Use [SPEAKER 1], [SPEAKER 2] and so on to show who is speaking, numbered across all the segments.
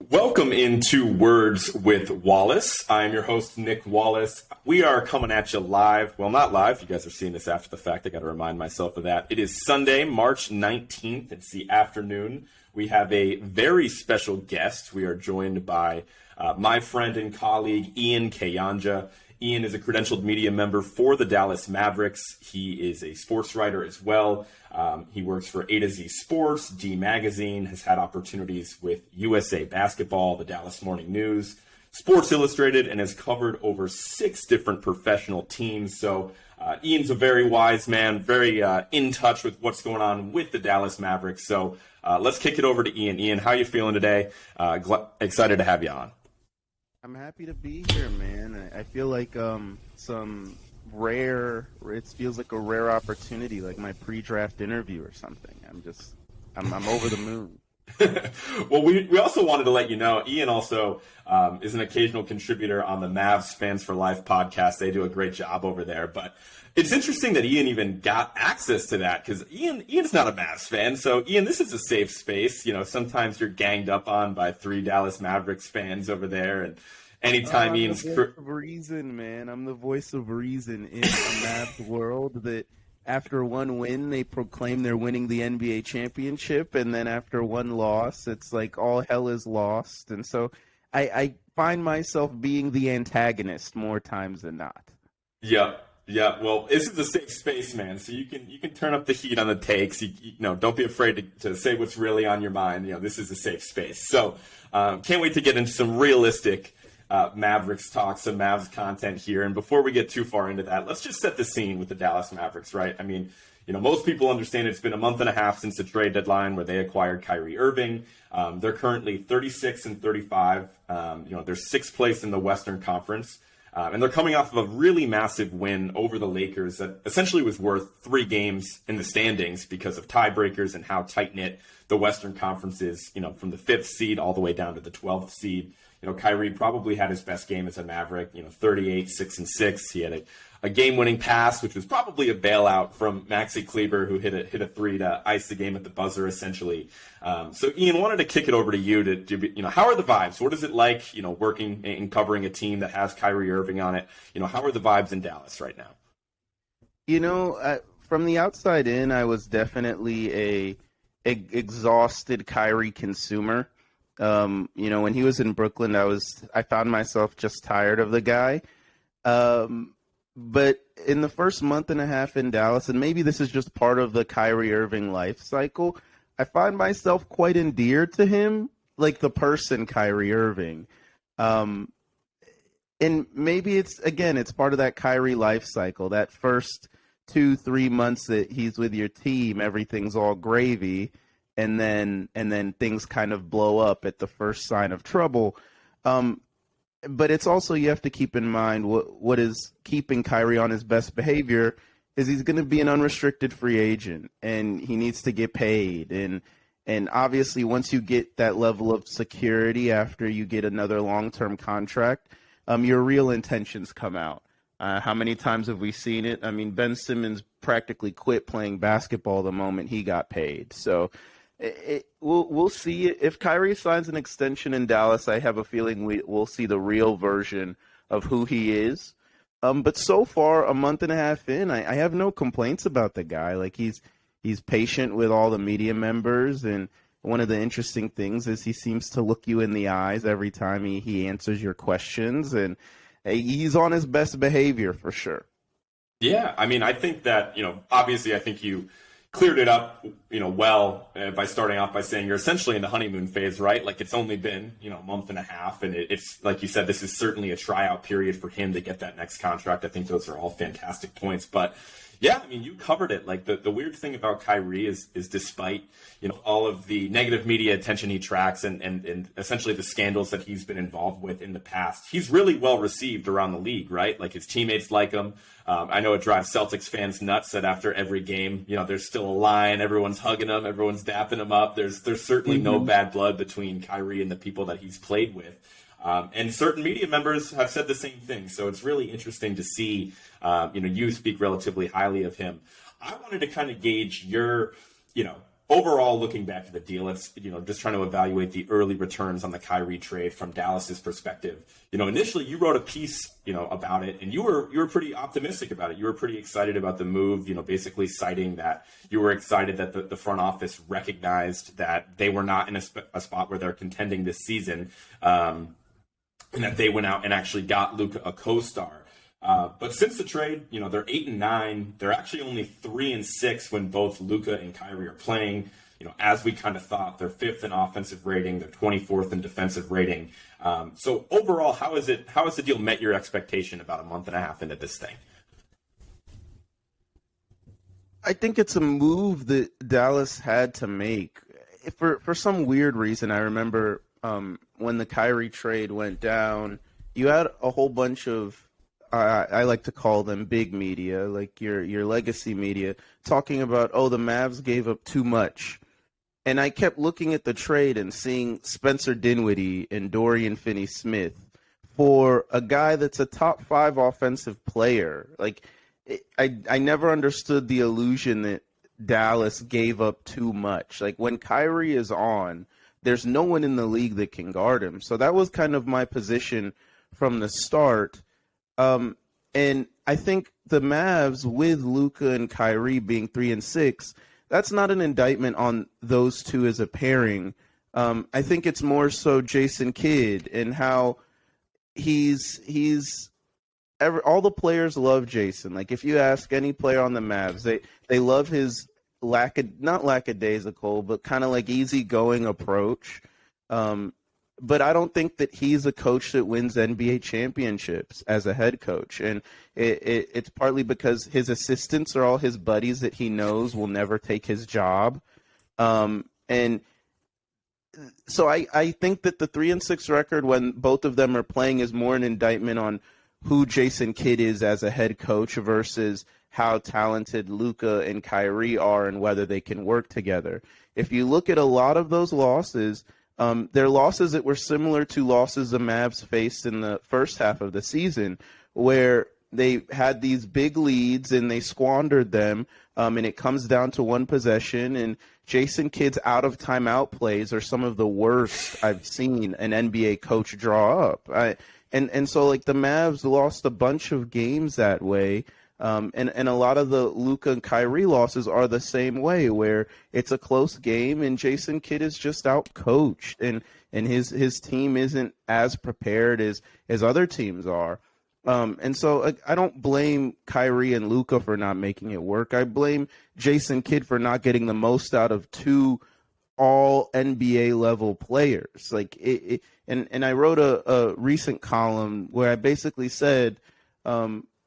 [SPEAKER 1] Welcome into Words with Wallace. I'm your host, Nick Wallace. We are coming at you live. Well, not live. You guys are seeing this after the fact. I got to remind myself of that. It is Sunday, March 19th. It's the afternoon. We have a very special guest. We are joined by my friend and colleague, Ian Kayanja. Ian is a credentialed media member for the Dallas Mavericks. He is a sports writer as well. He works for A to Z Sports, D Magazine, has had opportunities with USA Basketball, the Dallas Morning News, Sports Illustrated, and has covered over 6 different professional teams. So Ian's a very wise man, very in touch with what's going on with the Dallas Mavericks. So let's kick it over to Ian. Ian, how are you feeling today? Excited to have you on.
[SPEAKER 2] I'm happy to be here, man. I feel like it feels like a rare opportunity, like my pre-draft interview or something. I'm over the moon.
[SPEAKER 1] Well, we also wanted to let you know, Ian also is an occasional contributor on the Mavs Fans for Life podcast. They do a great job over there, but it's interesting that Ian even got access to that because Ian's not a Mavs fan. So, Ian, this is a safe space. You know, sometimes you're ganged up on by 3 Dallas Mavericks fans over there, and anytime Ian's
[SPEAKER 2] the voice of reason, man. I'm the voice of reason in a Mavs world that after one win, they proclaim they're winning the NBA championship, and then after one loss, it's like all hell is lost. And so I find myself being the antagonist more times than not.
[SPEAKER 1] Yeah, well, this is a safe space, man. So you can turn up the heat on the takes. You know, don't be afraid to say what's really on your mind. You know, this is a safe space. So can't wait to get into some realistic Mavericks talk, some Mavs content here. And before we get too far into that, let's just set the scene with the Dallas Mavericks, right? I mean, you know, most people understand it's been a month and a half since the trade deadline where they acquired Kyrie Irving. They're currently 36 and 35. You know, they're 6th place in the Western Conference. And they're coming off of a really massive win over the Lakers that essentially was worth 3 games in the standings because of tiebreakers and how tight-knit the Western Conference is, you know, from the 5th seed all the way down to the 12th seed. You know, Kyrie probably had his best game as a Maverick, you know, 38, 6 and 6. He had a game-winning pass, which was probably a bailout from Maxi Kleber, who hit a 3 to ice the game at the buzzer, essentially. So, Ian, wanted to kick it over to you to, you know, how are the vibes? What is it like, you know, working and covering a team that has Kyrie Irving on it? You know, how are the vibes in Dallas right now?
[SPEAKER 2] You know, from the outside in, I was definitely a exhausted Kyrie consumer. You know, when he was in Brooklyn, I found myself just tired of the guy. But in the first month and a half in Dallas, and maybe this is just part of the Kyrie Irving life cycle, I find myself quite endeared to him, like the person Kyrie Irving. And maybe it's part of that Kyrie life cycle. That first 2-3 months that he's with your team, everything's all gravy. And then things kind of blow up at the first sign of trouble. But it's also, you have to keep in mind what is keeping Kyrie on his best behavior is he's going to be an unrestricted free agent and he needs to get paid. And obviously once you get that level of security after you get another long-term contract, your real intentions come out. How many times have we seen it? I mean, Ben Simmons practically quit playing basketball the moment he got paid. So we'll see. If Kyrie signs an extension in Dallas, I have a feeling we'll see the real version of who he is. But so far, a month and a half in, I have no complaints about the guy. Like he's patient with all the media members, and one of the interesting things is he seems to look you in the eyes every time he answers your questions, and he's on his best behavior for sure.
[SPEAKER 1] Yeah, I mean, I think that, you know, obviously I think you cleared it up, you know, well by starting off by saying you're essentially in the honeymoon phase, right? Like it's only been, you know, a month and a half, and it's like you said, this is certainly a tryout period for him to get that next contract. I think those are all fantastic points, but yeah, I mean, you covered it. Like the weird thing about Kyrie is despite, you know, all of the negative media attention he tracks and essentially the scandals that he's been involved with in the past, he's really well received around the league, right? Like his teammates like him. I know it drives Celtics fans nuts that after every game, you know, there's still a line, everyone's hugging him, everyone's dapping him up. There's certainly no bad blood between Kyrie and the people that he's played with. And certain media members have said the same thing. So it's really interesting to see, you know, you speak relatively highly of him. I wanted to kind of gauge your, you know, overall, looking back to the deal, it's, just trying to evaluate the early returns on the Kyrie trade from Dallas's perspective. Initially you wrote a piece, about it, and you were pretty optimistic about it. You were pretty excited about the move, basically citing that you were excited that the front office recognized that they were not in a spot where they're contending this season, and that they went out and actually got Luka a co-star. But since the trade, they're 8-9. They're actually only 3-6 when both Luka and Kyrie are playing. As we kind of thought, they're 5th in offensive rating, they're 24th in defensive rating. So overall, how has the deal met your expectation about a month and a half into this thing?
[SPEAKER 2] I think it's a move that Dallas had to make. For some weird reason, I remember when the Kyrie trade went down, you had a whole bunch of, I like to call them big media, like your legacy media, talking about, the Mavs gave up too much. And I kept looking at the trade and seeing Spencer Dinwiddie and Dorian Finney-Smith for a guy that's a top 5 offensive player. Like, I never understood the illusion that Dallas gave up too much. Like, when Kyrie is on, there's no one in the league that can guard him. So that was kind of my position from the start. And I think the Mavs, with Luka and Kyrie being 3-6, that's not an indictment on those two as a pairing. I think it's more so Jason Kidd and how all the players love Jason. Like, if you ask any player on the Mavs, they love his not lackadaisical, but kind of like easygoing approach. But I don't think that he's a coach that wins NBA championships as a head coach. And it's partly because his assistants are all his buddies that he knows will never take his job. And so I think that the 3-6 record when both of them are playing is more an indictment on who Jason Kidd is as a head coach versus how talented Luka and Kyrie are and whether they can work together. If you look at a lot of those losses, they're losses that were similar to losses the Mavs faced in the first half of the season, where they had these big leads and they squandered them, and it comes down to one possession. And Jason Kidd's out-of-timeout plays are some of the worst I've seen an NBA coach draw up. And so, like, the Mavs lost a bunch of games that way. And a lot of the Luka and Kyrie losses are the same way, where it's a close game and Jason Kidd is just out-coached and his team isn't as prepared as other teams are. And so I don't blame Kyrie and Luka for not making it work. I blame Jason Kidd for not getting the most out of two all NBA level players. Like and I wrote a recent column where I basically said,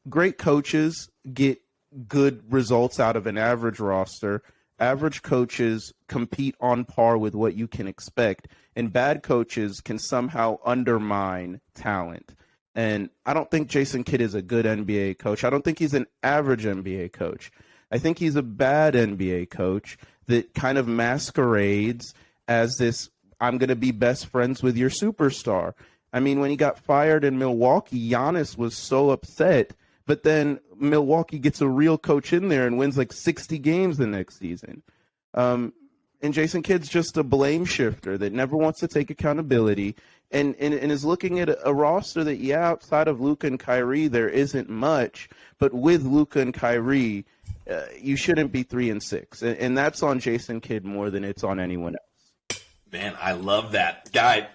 [SPEAKER 2] great coaches get good results out of an average roster. Average coaches compete on par with what you can expect, and bad coaches can somehow undermine talent. And I don't think Jason Kidd is a good NBA coach. I don't think he's an average NBA coach. I think he's a bad NBA coach that kind of masquerades as this, I'm going to be best friends with your superstar. I mean, when he got fired in Milwaukee, Giannis was so upset. But then Milwaukee gets a real coach in there and wins like 60 games the next season. And Jason Kidd's just a blame shifter that never wants to take accountability and is looking at a roster that, outside of Luka and Kyrie, there isn't much. But with Luka and Kyrie, you shouldn't be 3-6. And that's on Jason Kidd more than it's on anyone else.
[SPEAKER 1] Man, I love that. Guy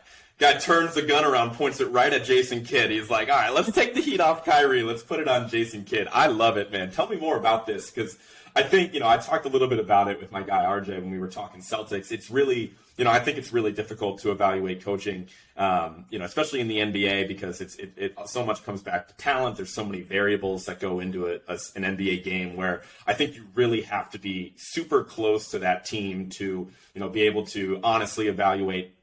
[SPEAKER 1] turns the gun around, points it right at Jason Kidd. He's like, all right, let's take the heat off Kyrie. Let's put it on Jason Kidd. I love it, man. Tell me more about this, because I think, I talked a little bit about it with my guy RJ when we were talking Celtics. It's really, I think it's really difficult to evaluate coaching, especially in the NBA, because it so much comes back to talent. There's so many variables that go into an NBA game, where I think you really have to be super close to that team to, be able to honestly evaluate,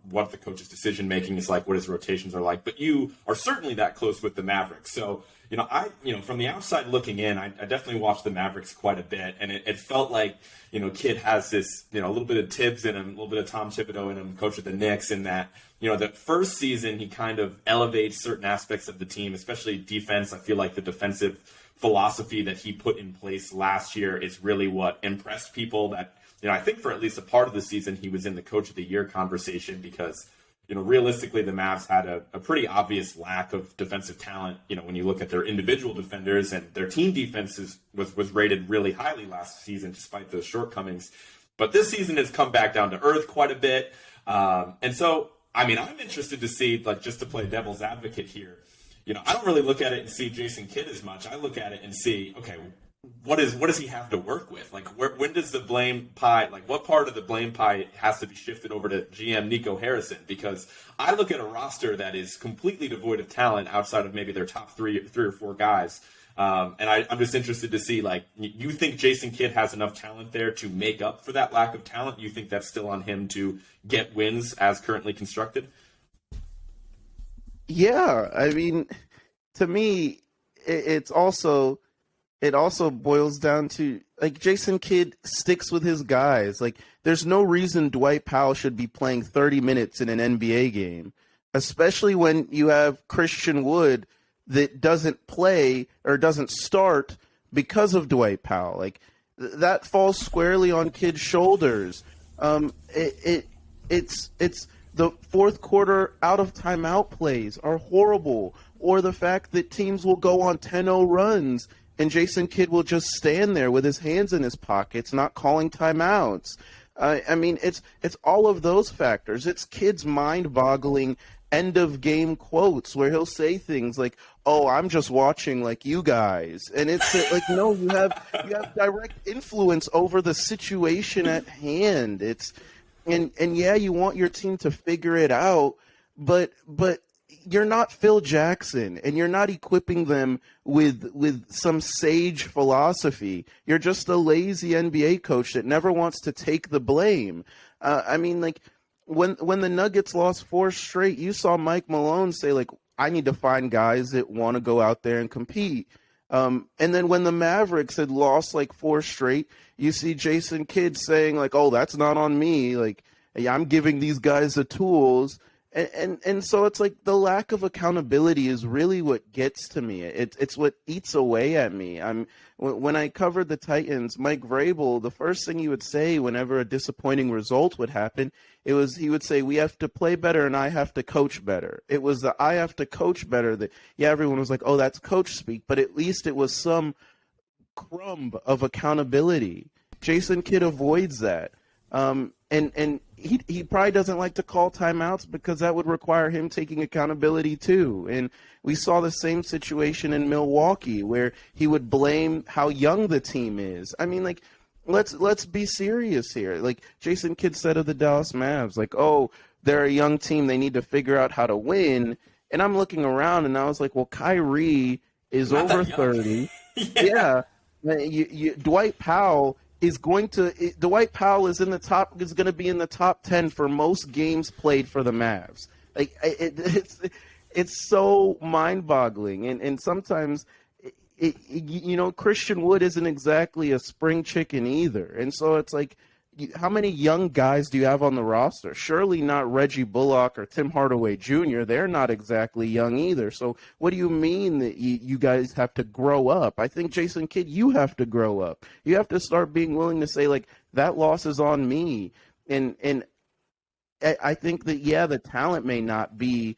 [SPEAKER 1] what the coach's decision making is like, what his rotations are like. But you are certainly that close with the Mavericks. So, from the outside looking in, I definitely watched the Mavericks quite a bit, and it felt like, Kidd has this, a little bit of Tibbs in him, a little bit of Tom Thibodeau in him, coach of the Knicks, in that, the first season he kind of elevates certain aspects of the team, especially defense. I feel like the defensive philosophy that he put in place last year is really what impressed people, that I think for at least a part of the season, he was in the Coach of the Year conversation because, realistically, the Mavs had a pretty obvious lack of defensive talent, when you look at their individual defenders, and their team defense was rated really highly last season despite those shortcomings. But this season has come back down to earth quite a bit. And so, I'm interested to see, just to play devil's advocate here, I don't really look at it and see Jason Kidd as much. I look at it and see, okay, what does he have to work with? When does the blame pie, what part of the blame pie has to be shifted over to GM Nico Harrison? Because I look at a roster that is completely devoid of talent outside of maybe their top three or four guys. And I'm just interested to see, you think Jason Kidd has enough talent there to make up for that lack of talent? You think that's still on him to get wins as currently constructed?
[SPEAKER 2] Yeah, to me, it also boils down to, Jason Kidd sticks with his guys. There's no reason Dwight Powell should be playing 30 minutes in an NBA game, especially when you have Christian Wood that doesn't play or doesn't start because of Dwight Powell. That falls squarely on Kidd's shoulders. It's the fourth quarter out of timeout plays are horrible, or the fact that teams will go on 10-0 runs and Jason Kidd will just stand there with his hands in his pockets, not calling timeouts. It's all of those factors. It's Kidd's mind-boggling end-of-game quotes where he'll say things like, "Oh, I'm just watching like you guys," and it's no, you have direct influence over the situation at hand. And yeah, you want your team to figure it out, but you're not Phil Jackson, and you're not equipping them with some sage philosophy. You're just a lazy NBA coach that never wants to take the blame. When the Nuggets lost 4 straight, you saw Mike Malone say, I need to find guys that want to go out there and compete. And then when the Mavericks had lost 4 straight, you see Jason Kidd saying oh, that's not on me. Yeah, I'm giving these guys the tools. And so it's the lack of accountability is really what gets to me. It's what eats away at me. When I covered the Titans, Mike Vrabel, the first thing he would say whenever a disappointing result would happen, he would say, we have to play better and I have to coach better. It was the I have to coach better that, yeah, everyone was oh, that's coach speak, but at least it was some crumb of accountability. Jason Kidd avoids that. And he probably doesn't like to call timeouts because that would require him taking accountability too. And we saw the same situation in Milwaukee where he would blame how young the team is. Let's be serious here. Jason Kidd said of the Dallas Mavs, oh, they're a young team. They need to figure out how to win. And I'm looking around and I was well, Kyrie is not over 30. Yeah. Dwight Powell is going to – Dwight Powell is going to be in the top 10 for most games played for the Mavs. It's so mind-boggling. And sometimes, Christian Wood isn't exactly a spring chicken either. And so it's how many young guys do you have on the roster? Surely not Reggie Bullock or Tim Hardaway Jr. They're not exactly young either. So what do you mean that you guys have to grow up? I think, Jason Kidd, you have to grow up. You have to start being willing to say, that loss is on me. And I think that, yeah, the talent may not be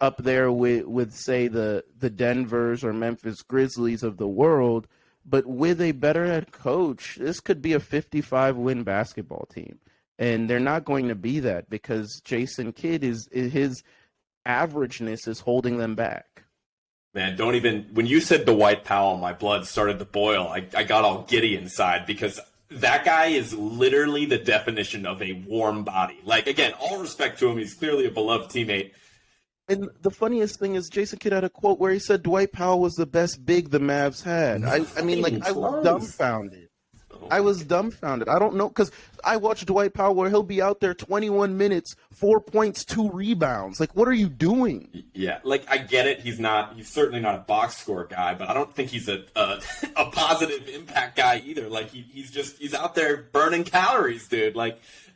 [SPEAKER 2] up there with say, the Denvers or Memphis Grizzlies of the world, but with a better head coach, this could be a 55-win basketball team. And they're not going to be that because Jason Kidd his averageness is holding them back.
[SPEAKER 1] Man, when you said Dwight Powell, my blood started to boil. I got all giddy inside because that guy is literally the definition of a warm body. Again, all respect to him. He's clearly a beloved teammate.
[SPEAKER 2] And the funniest thing is Jason Kidd had a quote where he said Dwight Powell was the best big the Mavs had. I was dumbfounded. I was dumbfounded. I don't know, because I watched Dwight Powell where he'll be out there 21 minutes, 4 points, 2 rebounds. What are you doing?
[SPEAKER 1] Yeah, I get it. He's certainly not a box score guy, but I don't think he's a positive impact guy either. He's out there burning calories, dude.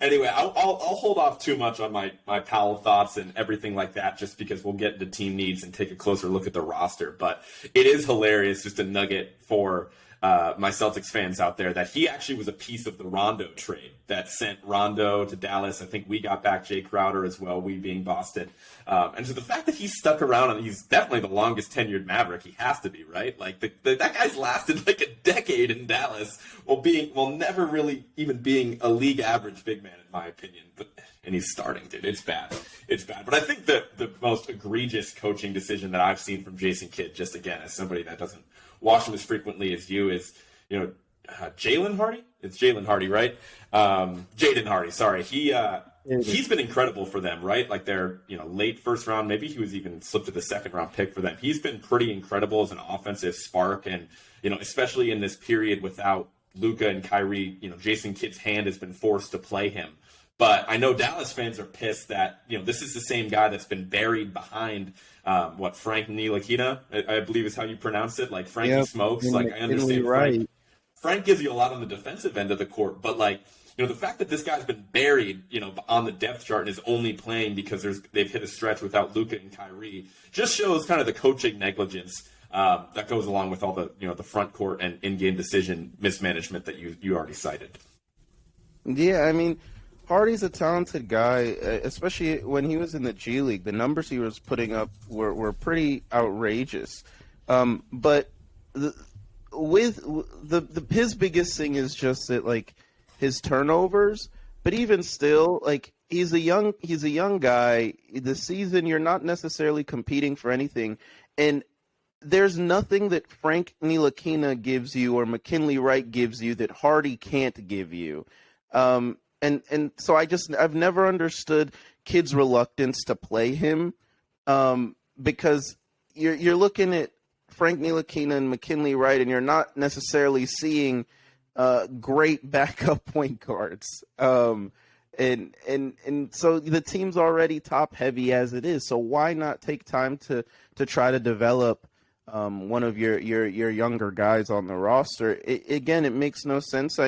[SPEAKER 1] Anyway, I'll hold off too much on my Powell thoughts and everything like that, just because we'll get into team needs and take a closer look at the roster. But it is hilarious, just a nugget for my Celtics fans out there that he actually was a piece of the Rondo trade that sent Rondo to Dallas. I think we got back Jay Crowder as well, we being Boston. And so the fact that he's stuck around, and he's definitely the longest tenured Maverick, he has to be, right? Like that guy's lasted like a decade in Dallas while never really even being a league average big man, in my opinion. And he's starting, dude. It's bad. It's bad. But I think the most egregious coaching decision that I've seen from Jason Kidd, just again, as somebody that doesn't watch him as frequently as you, is, Jalen Hardy? It's Jalen Hardy, right? Jaden Hardy, sorry. He's been incredible for them, right? Like they're, late first round. Maybe he was even slipped to the second round pick for them. He's been pretty incredible as an offensive spark. And, especially in this period without Luka and Kyrie, Jason Kidd's hand has been forced to play him. But I know Dallas fans are pissed that, this is the same guy that's been buried behind, Frank Ntilikina, I believe is how you pronounce it. Like Frankie Smokes. Like I understand
[SPEAKER 2] right.
[SPEAKER 1] Frank gives you a lot on the defensive end of the court, but the fact that this guy's been buried, on the depth chart and is only playing because they've hit a stretch without Luka and Kyrie just shows kind of the coaching negligence that goes along with all the, the front court and in-game decision mismanagement that you already cited.
[SPEAKER 2] Yeah, I mean, Hardy's a talented guy, especially when he was in the G League. The numbers he was putting up were pretty outrageous. But his biggest thing is just that, like, his turnovers. But even still, like, he's a young guy. This season, you're not necessarily competing for anything, and there's nothing that Frank Ntilikina gives you or McKinley Wright gives you that Hardy can't give you. And so I've never understood kids' reluctance to play him, because you're looking at Frank Ntilikina and McKinley Wright, and you're not necessarily seeing great backup point guards. And so the team's already top heavy as it is. So why not take time to try to develop one of your younger guys on the roster? It makes no sense.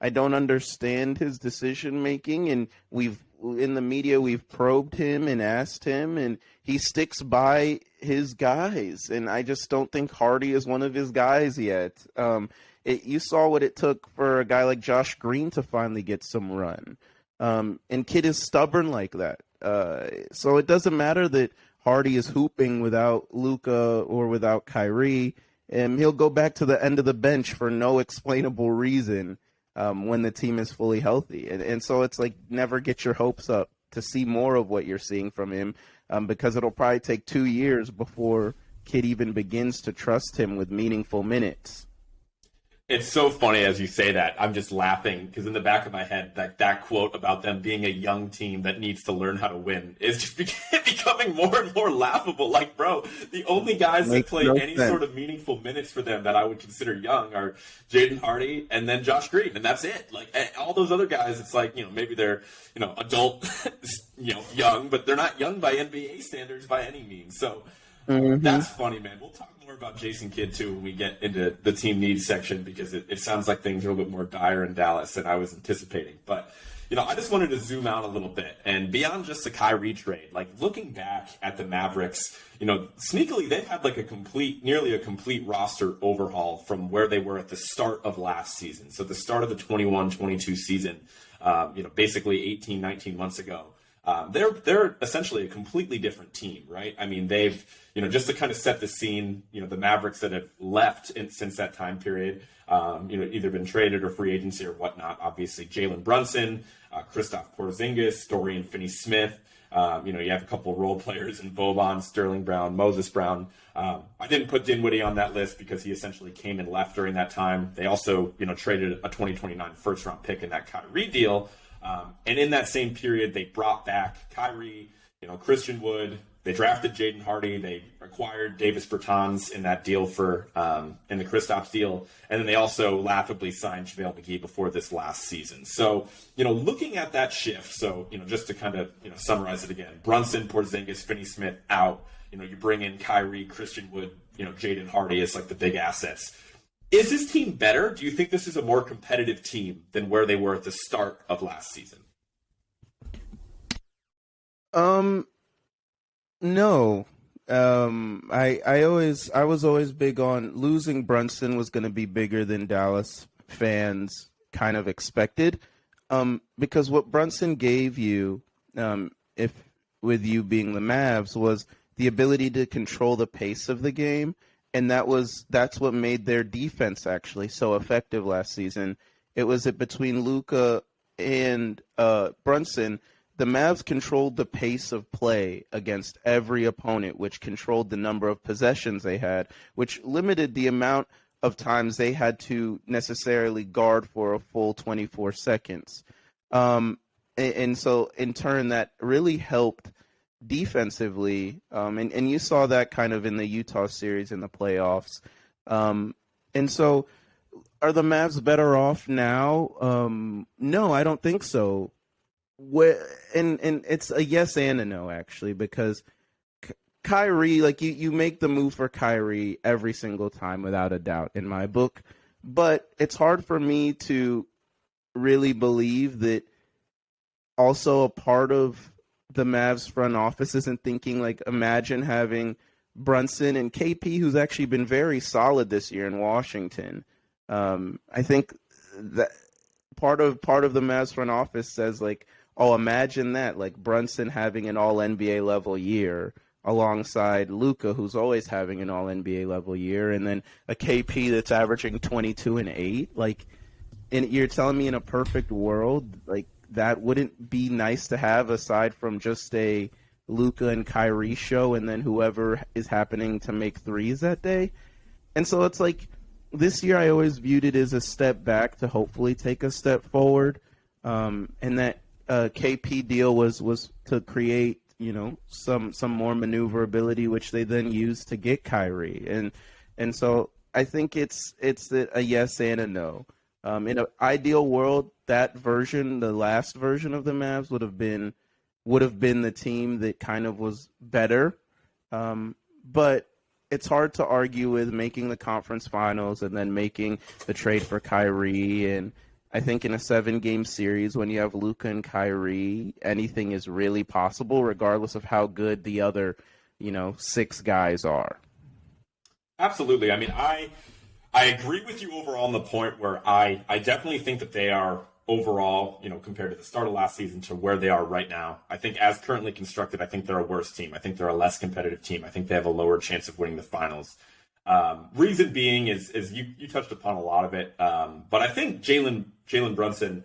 [SPEAKER 2] I don't understand his decision making, and in the media we've probed him and asked him, and he sticks by his guys, and I just don't think Hardy is one of his guys yet. You saw what it took for a guy like Josh Green to finally get some run, and Kidd is stubborn like that. So it doesn't matter that Hardy is hooping without Luka or without Kyrie, and he'll go back to the end of the bench for no explainable reason. When the team is fully healthy. And so it's like, never get your hopes up to see more of what you're seeing from him, because it'll probably take 2 years before Kidd even begins to trust him with meaningful minutes.
[SPEAKER 1] It's so funny as you say that. I'm just laughing because in the back of my head, that quote about them being a young team that needs to learn how to win is just becoming more and more laughable. Like, bro, the only guys that play any sort of meaningful minutes for them that I would consider young are Jaden Hardy and then Josh Green, and that's it. Like, all those other guys, it's like, maybe they're, adult, young, but they're not young by NBA standards by any means. So that's funny, man. We'll talk more about Jason Kidd too when we get into the team needs section, because it sounds like things are a little bit more dire in Dallas than I was anticipating. But I just wanted to zoom out a little bit and beyond just the Kyrie trade, like looking back at the Mavericks, sneakily they've had like nearly a complete roster overhaul from where they were at the start of last season. So the start of the 21-22 season, basically 18, 19 months ago. They're essentially a completely different team, right? I mean, they've, just to kind of set the scene, the Mavericks that have left since that time period, either been traded or free agency or whatnot. Obviously, Jalen Brunson, Kristaps Porzingis, Dorian Finney-Smith. You have a couple of role players in Boban, Sterling Brown, Moses Brown. I didn't put Dinwiddie on that list because he essentially came and left during that time. They also, traded a 2029 first-round pick in that Kyrie deal. And in that same period, they brought back Kyrie, Christian Wood. They drafted Jaden Hardy. They acquired Davis Bertans in that deal in the Kristaps deal. And then they also laughably signed JaVale McGee before this last season. So, looking at that shift, so, just to kind of, summarize it again, Brunson, Porzingis, Finney-Smith out, you bring in Kyrie, Christian Wood, Jaden Hardy as like the big assets. Is this team better? Do you think this is a more competitive team than where they were at the start of last season?
[SPEAKER 2] No. I was always big on losing Brunson was going to be bigger than Dallas fans kind of expected, because what Brunson gave you, if with you being the Mavs, was the ability to control the pace of the game, and that's what made their defense actually so effective last season. It was that between Luka and Brunson, the Mavs controlled the pace of play against every opponent, which controlled the number of possessions they had, which limited the amount of times they had to necessarily guard for a full 24 seconds. And so, in turn, that really helped defensively. And you saw that kind of in the Utah series in the playoffs. And so, are the Mavs better off now? No, I don't think so. And it's a yes and a no, actually, because Kyrie, like you make the move for Kyrie every single time without a doubt in my book, but it's hard for me to really believe that also a part of the Mavs front office isn't thinking, like, imagine having Brunson and KP, who's actually been very solid this year in Washington. I think that part of the Mavs front office says, like, oh, imagine that, like Brunson having an all-NBA level year alongside Luka, who's always having an all-NBA level year, and then a KP that's averaging 22 and 8. Like, and you're telling me in a perfect world, like, that wouldn't be nice to have aside from just a Luka and Kyrie show and then whoever is happening to make threes that day? And so it's like, this year I always viewed it as a step back to hopefully take a step forward, and that KP deal was to create, some more maneuverability, which they then used to get Kyrie, and so I think it's a yes and a no. In an ideal world, that version, the last version of the Mavs, would have been the team that kind of was better, but it's hard to argue with making the conference finals and then making the trade for Kyrie. And I think in a 7-game series, when you have Luka and Kyrie, anything is really possible, regardless of how good the other, 6 guys are.
[SPEAKER 1] Absolutely. I mean, I agree with you overall on the point where I definitely think that they are overall, compared to the start of last season to where they are right now. I think as currently constructed, I think they're a worse team. I think they're a less competitive team. I think they have a lower chance of winning the finals. Reason being is you touched upon a lot of it. But I think Jalen Brunson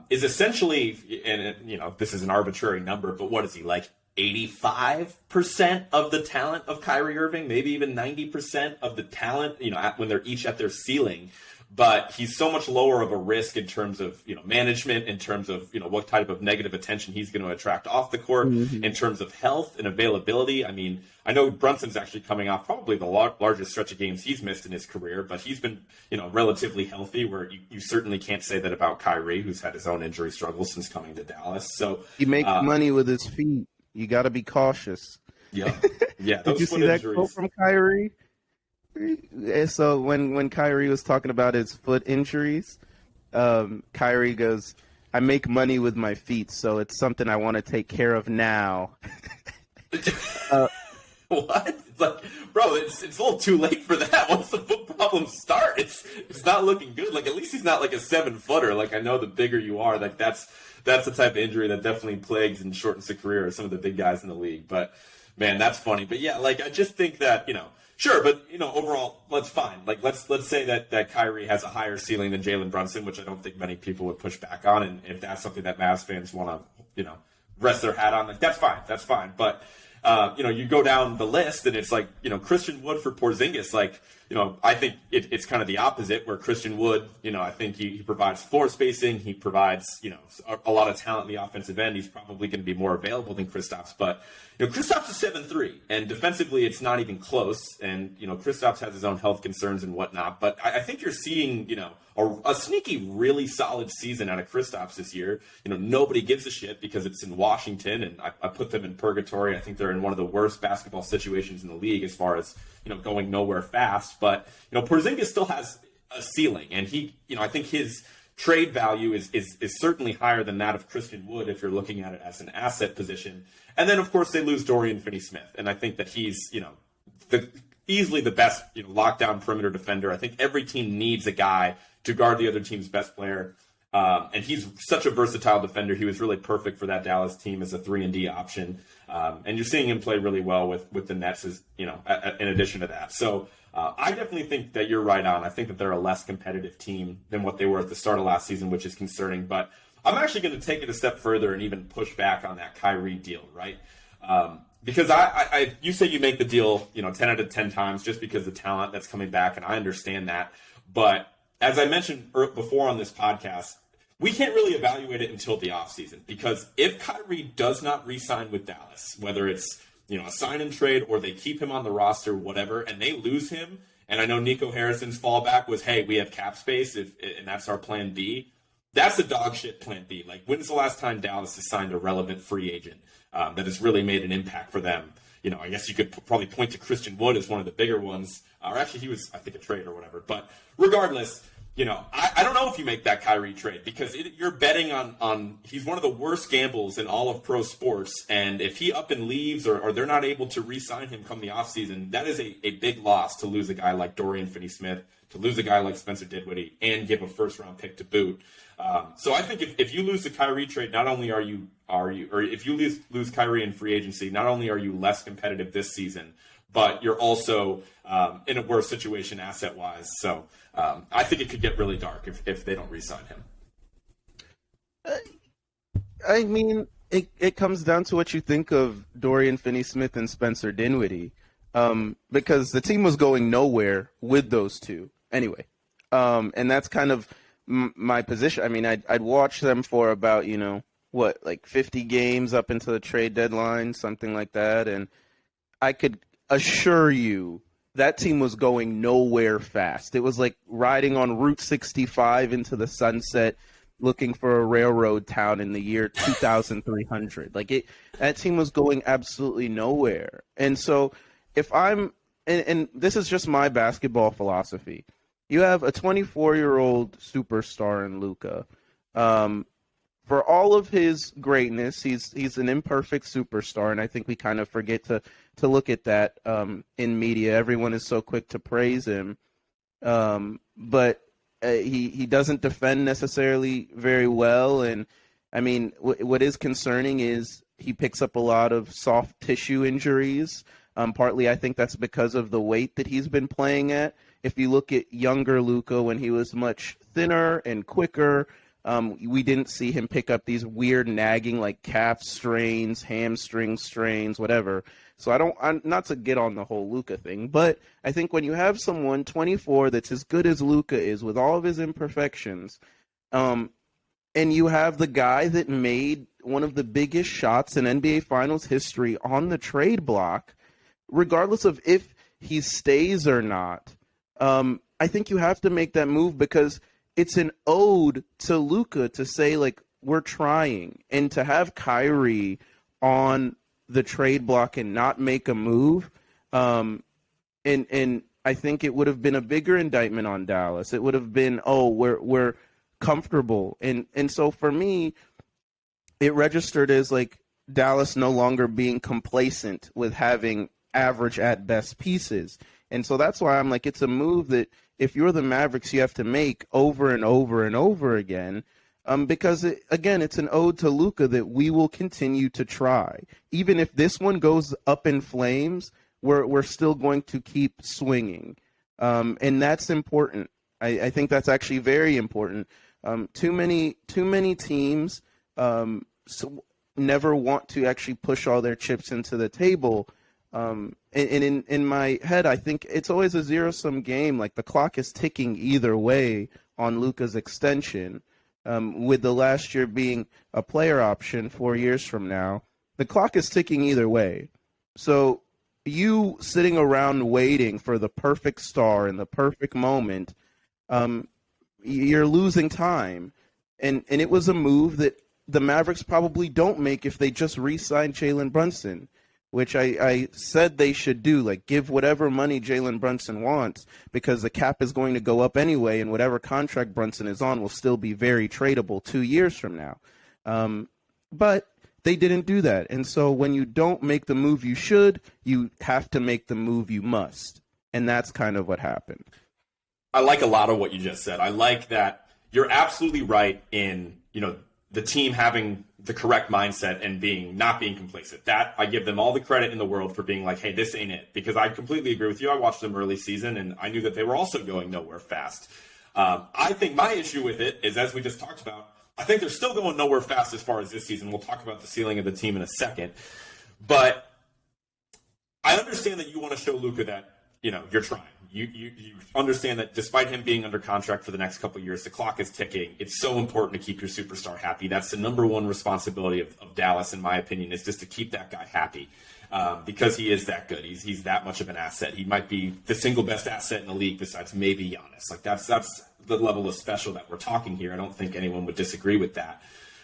[SPEAKER 1] is essentially, and this is an arbitrary number, but what is he, like 85% of the talent of Kyrie Irving, maybe even 90% of the talent, when they're each at their ceiling. But he's so much lower of a risk in terms of, management, in terms of, what type of negative attention he's going to attract off the court, in terms of health and availability. I mean, I know Brunson's actually coming off probably the largest stretch of games he's missed in his career, but he's been, relatively healthy, where you certainly can't say that about Kyrie, who's had his own injury struggles since coming to Dallas. So
[SPEAKER 2] he makes money with his feet. You got to be cautious.
[SPEAKER 1] Yeah. Yeah.
[SPEAKER 2] Did you see that quote from Kyrie? So when Kyrie was talking about his foot injuries, Kyrie goes, "I make money with my feet, so it's something I want to take care of now."
[SPEAKER 1] What? It's like, bro, it's a little too late for that. Once the foot problems start, it's not looking good. Like, at least he's not like a 7-footer. Like, I know the bigger you are, like that's the type of injury that definitely plagues and shortens the career of some of the big guys in the league. But man, that's funny. But yeah, like, I just think that, sure, but overall, let's fine. Like, let's say that Kyrie has a higher ceiling than Jalen Brunson, which I don't think many people would push back on. And if that's something that Mavs fans want to, rest their hat on, like, that's fine. But you go down the list and it's like, Christian Wood for Porzingis, like, I think it's kind of the opposite, where Christian Wood, I think he provides floor spacing. He provides, a lot of talent in the offensive end. He's probably going to be more available than Kristaps. But, Kristaps is 7'3", and defensively it's not even close. And, Kristaps has his own health concerns and whatnot. But I think you're seeing, a sneaky, really solid season out of Kristaps this year. Nobody gives a shit because it's in Washington, and I put them in purgatory. I think they're in one of the worst basketball situations in the league as far as, going nowhere fast. But, Porzingis still has a ceiling, and he, I think his trade value is certainly higher than that of Christian Wood if you're looking at it as an asset position. And then, of course, they lose Dorian Finney-Smith. And I think that he's, easily the best lockdown perimeter defender. I think every team needs a guy to guard the other team's best player. And he's such a versatile defender. He was really perfect for that Dallas team as a 3-and-D option. And you're seeing him play really well with the Nets, as in addition to that. So I definitely think that you're right on. I think that they're a less competitive team than what they were at the start of last season, which is concerning. But I'm actually going to take it a step further and even push back on that Kyrie deal, right? Because you say you make the deal, 10 out of 10 times just because of the talent that's coming back, and I understand that. But as I mentioned before on this podcast, we can't really evaluate it until the offseason, because if Kyrie does not re-sign with Dallas, whether it's a sign and trade or they keep him on the roster, whatever, and they lose him, and I know Nico Harrison's fallback was, hey, we have cap space, and that's our plan B. That's a dog shit plan B. Like, when's the last time Dallas has signed a relevant free agent that has really made an impact for them? I guess you could probably point to Christian Wood as one of the bigger ones. Or actually, he was, I think, a trade or whatever. But regardless, I don't know if you make that Kyrie trade, because you're betting on he's one of the worst gambles in all of pro sports. And if he up and leaves or they're not able to re-sign him come the offseason, that is a big loss to lose a guy like Dorian Finney-Smith, to lose a guy like Spencer Dinwiddie, and give a first-round pick to boot. So I think if you lose the Kyrie trade, not only are you or if you lose Kyrie in free agency, not only are you less competitive this season, but you're also in a worse situation asset-wise. So I think it could get really dark if they don't re-sign him.
[SPEAKER 2] I mean, it comes down to what you think of Dorian Finney-Smith and Spencer Dinwiddie, because the team was going nowhere with those two anyway. And that's kind of my position. I mean, I'd watch them for about, 50 games up into the trade deadline, something like that. And I could assure you that team was going nowhere fast. It was like riding on Route 65 into the sunset, looking for a railroad town in the year 2300. That team was going absolutely nowhere. And so if I'm, and this is just my basketball philosophy, you have a 24-year-old superstar in Luka. For all of his greatness, he's an imperfect superstar, and I think we kind of forget to look at that in media. Everyone is so quick to praise him, but he doesn't defend necessarily very well. And I mean, what is concerning is he picks up a lot of soft tissue injuries. Partly, I think that's because of the weight that he's been playing at. If you look at younger Luka when he was much thinner and quicker, we didn't see him pick up these weird nagging like calf strains, hamstring strains, whatever. So I'm not to get on the whole Luka thing, but I think when you have someone 24 that's as good as Luka is with all of his imperfections, and you have the guy that made one of the biggest shots in NBA Finals history on the trade block, regardless of if he stays or not, I think you have to make that move, because it's an ode to Luka to say, like, we're trying. And to have Kyrie on the trade block and not make a move, and I think it would have been a bigger indictment on Dallas. It would have been, we're comfortable. And so for me, it registered as, like, Dallas no longer being complacent with having average at best pieces. And so that's why I'm like, it's a move that if you're the Mavericks, you have to make over and over and over again, because, it's an ode to Luka that we will continue to try. Even if this one goes up in flames, we're still going to keep swinging. And that's important. I think that's actually very important. Too many teams never want to actually push all their chips into the table. And in my head, I think it's always a zero-sum game. Like, the clock is ticking either way on Luka's extension. With the last year being a player option 4 years from now, the clock is ticking either way. So you sitting around waiting for the perfect star in the perfect moment, you're losing time. And it was a move that the Mavericks probably don't make if they just re-sign Jalen Brunson. which I said they should do, like give whatever money Jalen Brunson wants, because the cap is going to go up anyway, and whatever contract Brunson is on will still be very tradable 2 years from now. But they didn't do that. And so when you don't make the move you should, you have to make the move you must. And that's kind of what happened.
[SPEAKER 1] I like a lot of what you just said. I like that you're absolutely right in, the team having the correct mindset and not being complacent. That I give them all the credit in the world for being like, hey, this ain't it. Because I completely agree with you. I watched them early season and I knew that they were also going nowhere fast. I think my issue with it is, as we just talked about, I think they're still going nowhere fast as far as this season. We'll talk about the ceiling of the team in a second. But I understand that you want to show Luka that, you're trying. You understand that despite him being under contract for the next couple of years, the clock is ticking. It's so important to keep your superstar happy. That's the number one responsibility of Dallas, in my opinion, is just to keep that guy happy, because he is that good. He's that much of an asset. He might be the single best asset in the league besides maybe Giannis. Like that's the level of special that we're talking here. I don't think anyone would disagree with that.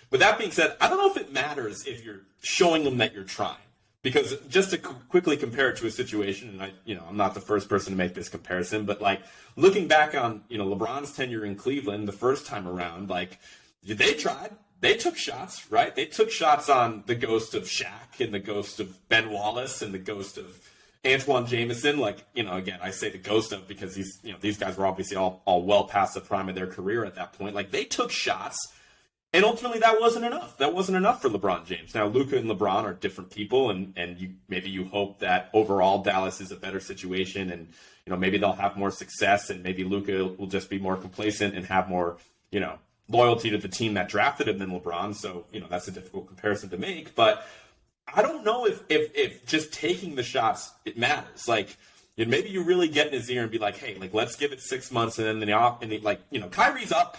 [SPEAKER 1] But that being said, I don't know if it matters if you're showing them that you're trying. Because just to quickly compare it to a situation, and I'm not the first person to make this comparison, but like looking back on, LeBron's tenure in Cleveland the first time around, like they tried, they took shots, right? They took shots on the ghost of Shaq and the ghost of Ben Wallace and the ghost of Antoine Jameson. Like, again, I say the ghost of because these guys were obviously all well past the prime of their career at that point. Like they took shots. And ultimately, that wasn't enough. That wasn't enough for LeBron James. Now, Luka and LeBron are different people, and maybe you hope that overall Dallas is a better situation, and maybe they'll have more success, and maybe Luka will just be more complacent and have more loyalty to the team that drafted him than LeBron. So that's a difficult comparison to make. But I don't know if just taking the shots it matters. Like maybe you really get in his ear and be like, hey, like let's give it 6 months, and then Kyrie's up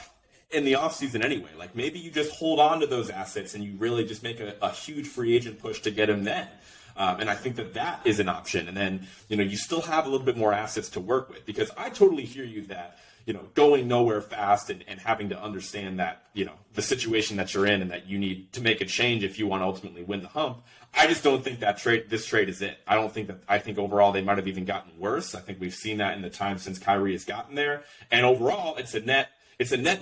[SPEAKER 1] in the offseason anyway. Like maybe you just hold on to those assets and you really just make a huge free agent push to get him then. And I think that is an option. And then, you still have a little bit more assets to work with, because I totally hear you that, going nowhere fast and having to understand that, the situation that you're in and that you need to make a change if you want to ultimately win the hump. I just don't think this trade is it. I think overall they might have even gotten worse. I think we've seen that in the time since Kyrie has gotten there. And overall it's a net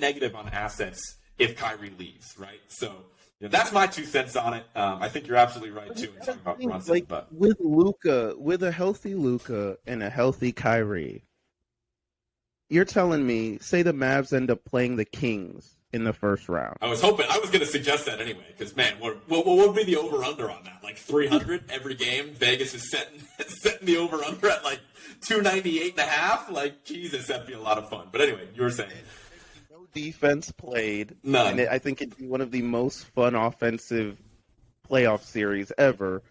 [SPEAKER 1] negative on assets if Kyrie leaves, right? So that's my 2 cents on it. I think you're absolutely right too in talking about Brunson. But
[SPEAKER 2] with Luka, with a healthy Luka and a healthy Kyrie, you're telling me, say the Mavs end up playing the Kings in the first round.
[SPEAKER 1] I was going to suggest that anyway, because man, what would be the over/under on that? Like 300 every game. Vegas is setting the over/under at like 298.5. Like Jesus, that'd be a lot of fun. But anyway, you were saying.
[SPEAKER 2] Defense played.
[SPEAKER 1] None.
[SPEAKER 2] And I think it'd be one of the most fun offensive playoff series ever.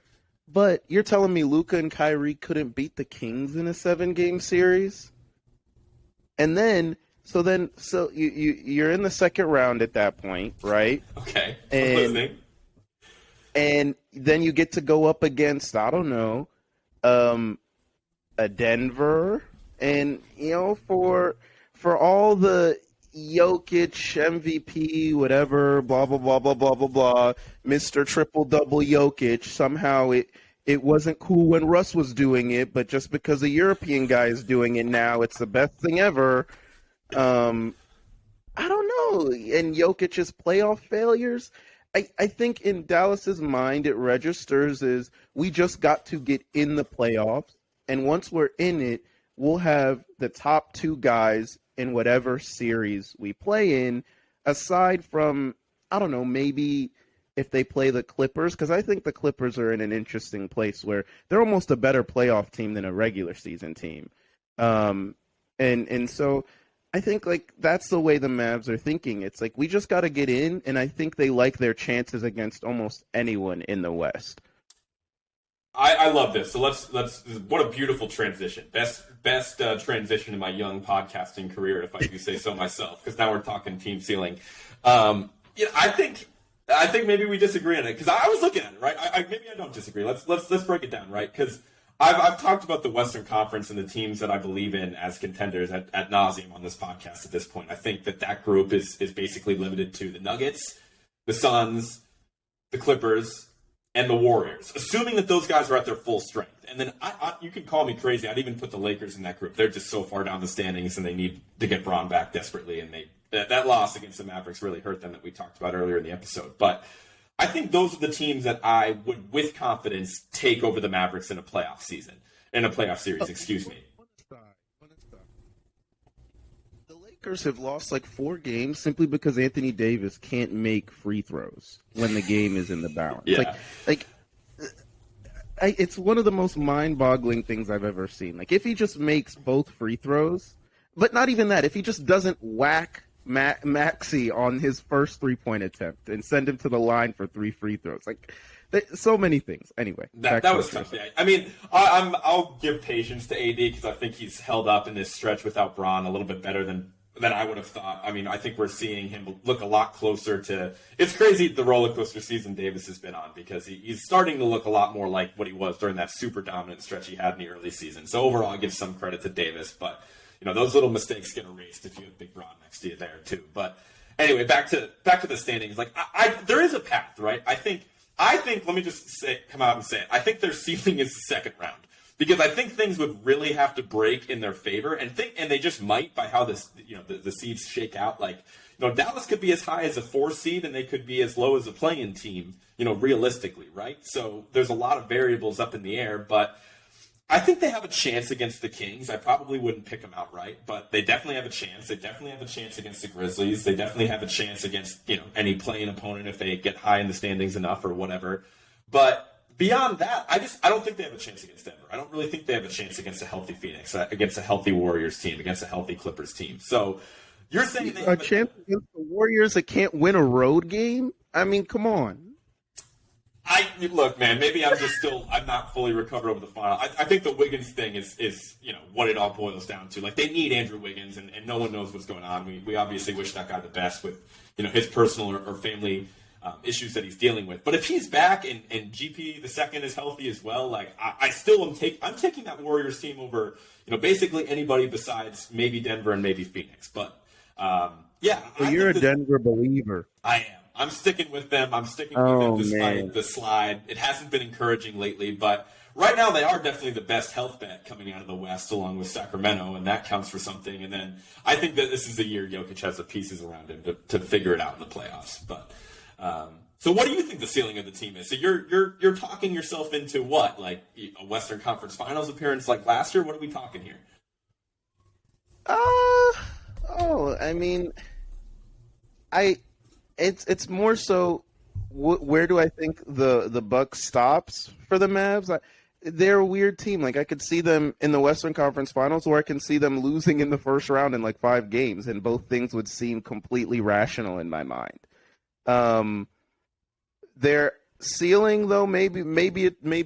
[SPEAKER 2] But you're telling me Luka and Kyrie couldn't beat the Kings in a 7-game series? And then, so you're in the second round at that point, right?
[SPEAKER 1] Okay. I'm listening.
[SPEAKER 2] And then you get to go up against, I don't know, a Denver, and for all the Jokic, MVP, whatever, blah, blah, blah, blah, blah, blah, blah, Mr. Triple-Double Jokic, somehow it wasn't cool when Russ was doing it, but just because a European guy is doing it now, it's the best thing ever. I don't know. And Jokic's playoff failures, I think in Dallas's mind it registers as we just got to get in the playoffs, and once we're in it, we'll have the top 2 guys in whatever series we play in, aside from, I don't know, maybe if they play the Clippers, because I think the Clippers are in an interesting place where they're almost a better playoff team than a regular season team. And so I think like that's the way the Mavs are thinking. It's like we just got to get in, and I think they like their chances against almost anyone in the West.
[SPEAKER 1] I love this. So let's what a beautiful transition. Best transition in my young podcasting career, if I do say so myself, because now we're talking team ceiling. I think maybe we disagree on it, because I was looking at it, right? Maybe I don't disagree. Let's break it down, right? Because I've talked about the Western Conference and the teams that I believe in as contenders at nauseum on this podcast at this point. I think that group is basically limited to the Nuggets, the Suns, the Clippers, and the Warriors, assuming that those guys are at their full strength. And then you can call me crazy. I'd even put the Lakers in that group. They're just so far down the standings, and they need to get Bron back desperately. And that loss against the Mavericks really hurt them that we talked about earlier in the episode. But I think those are the teams that I would, with confidence, take over the Mavericks in a playoff series, excuse me.
[SPEAKER 2] The Lakers have lost like 4 games simply because Anthony Davis can't make free throws when the game is in the balance.
[SPEAKER 1] Yeah.
[SPEAKER 2] It's one of the most mind-boggling things I've ever seen. Like, if he just makes both free throws, but not even that, if he just doesn't whack Maxey on his first 3-point attempt and send him to the line for 3 free throws. Like, so many things. Anyway.
[SPEAKER 1] That was tough. Yeah. I mean, I'll give patience to AD because I think he's held up in this stretch without Bron a little bit better than I would have thought. I mean, I think we're seeing him look a lot closer to – it's crazy the roller coaster season Davis has been on because he's starting to look a lot more like what he was during that super dominant stretch he had in the early season. So overall, I give some credit to Davis. But, those little mistakes get erased if you have Big Bron next to you there too. But anyway, back to the standings. Like, there is a path, right? I think let me just come out and say it. I think their ceiling is the second round. Because I think things would really have to break in their favor, and they just might by how this the seeds shake out. Like, Dallas could be as high as a 4 seed, and they could be as low as a play-in team. Realistically, right? So there's a lot of variables up in the air, but I think they have a chance against the Kings. I probably wouldn't pick them outright, but they definitely have a chance. They definitely have a chance against the Grizzlies. They definitely have a chance against any play-in opponent if they get high in the standings enough or whatever. But beyond that, I don't think they have a chance against Denver. I don't really think they have a chance against a healthy Phoenix, against a healthy Warriors team, against a healthy Clippers team. So you're saying they have
[SPEAKER 2] a chance against the Warriors that can't win a road game? I mean, come on.
[SPEAKER 1] Look, man, maybe I'm not fully recovered over the final. I think the Wiggins thing is what it all boils down to. Like, they need Andrew Wiggins, and no one knows what's going on. We obviously wish that guy the best with his personal or family issues that he's dealing with. But if he's back and GP the second is healthy as well, like I'm taking that Warriors team over basically anybody besides maybe Denver and maybe Phoenix. But yeah,
[SPEAKER 2] well, you're a Denver believer.
[SPEAKER 1] I am. I'm sticking with them. I'm sticking with them despite the slide. It hasn't been encouraging lately, but right now they are definitely the best health bet coming out of the West, along with Sacramento, and that counts for something. And then I think that this is the year Jokic has the pieces around him to figure it out in the playoffs. But so what do you think the ceiling of the team is? So you're talking yourself into what, like a Western Conference Finals appearance like last year? What are we talking here?
[SPEAKER 2] I mean, it's more so where do I think the buck stops for the Mavs? They're a weird team. Like, I could see them in the Western Conference Finals, or I can see them losing in the first round in like 5 games, and both things would seem completely rational in my mind. Their ceiling, though, maybe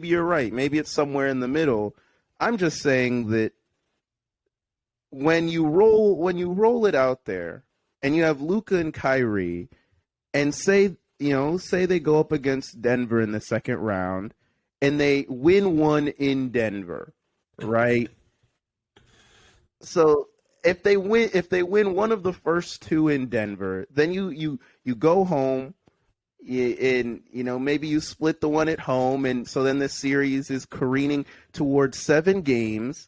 [SPEAKER 2] you're right. Maybe it's somewhere in the middle. I'm just saying that when you roll it out there, and you have Luka and Kyrie, and say they go up against Denver in the second round, and they win one in Denver, right? So if they win one of the first 2 in Denver, then you go home, and maybe you split the one at home, and so then the series is careening towards 7 games,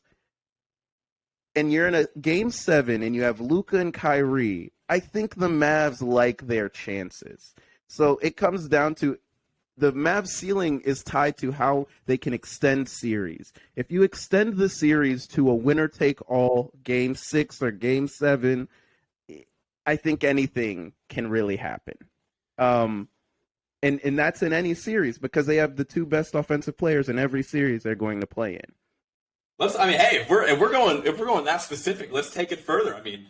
[SPEAKER 2] and you're in a game 7, and you have Luka and Kyrie. I think the Mavs like their chances. So it comes down to the Mavs ceiling is tied to how they can extend series. If you extend the series to a winner-take-all game 6 or game 7, I think anything can really happen. And that's in any series because they have the 2 best offensive players in every series they're going to play in.
[SPEAKER 1] If we're going that specific, let's take it further. I mean,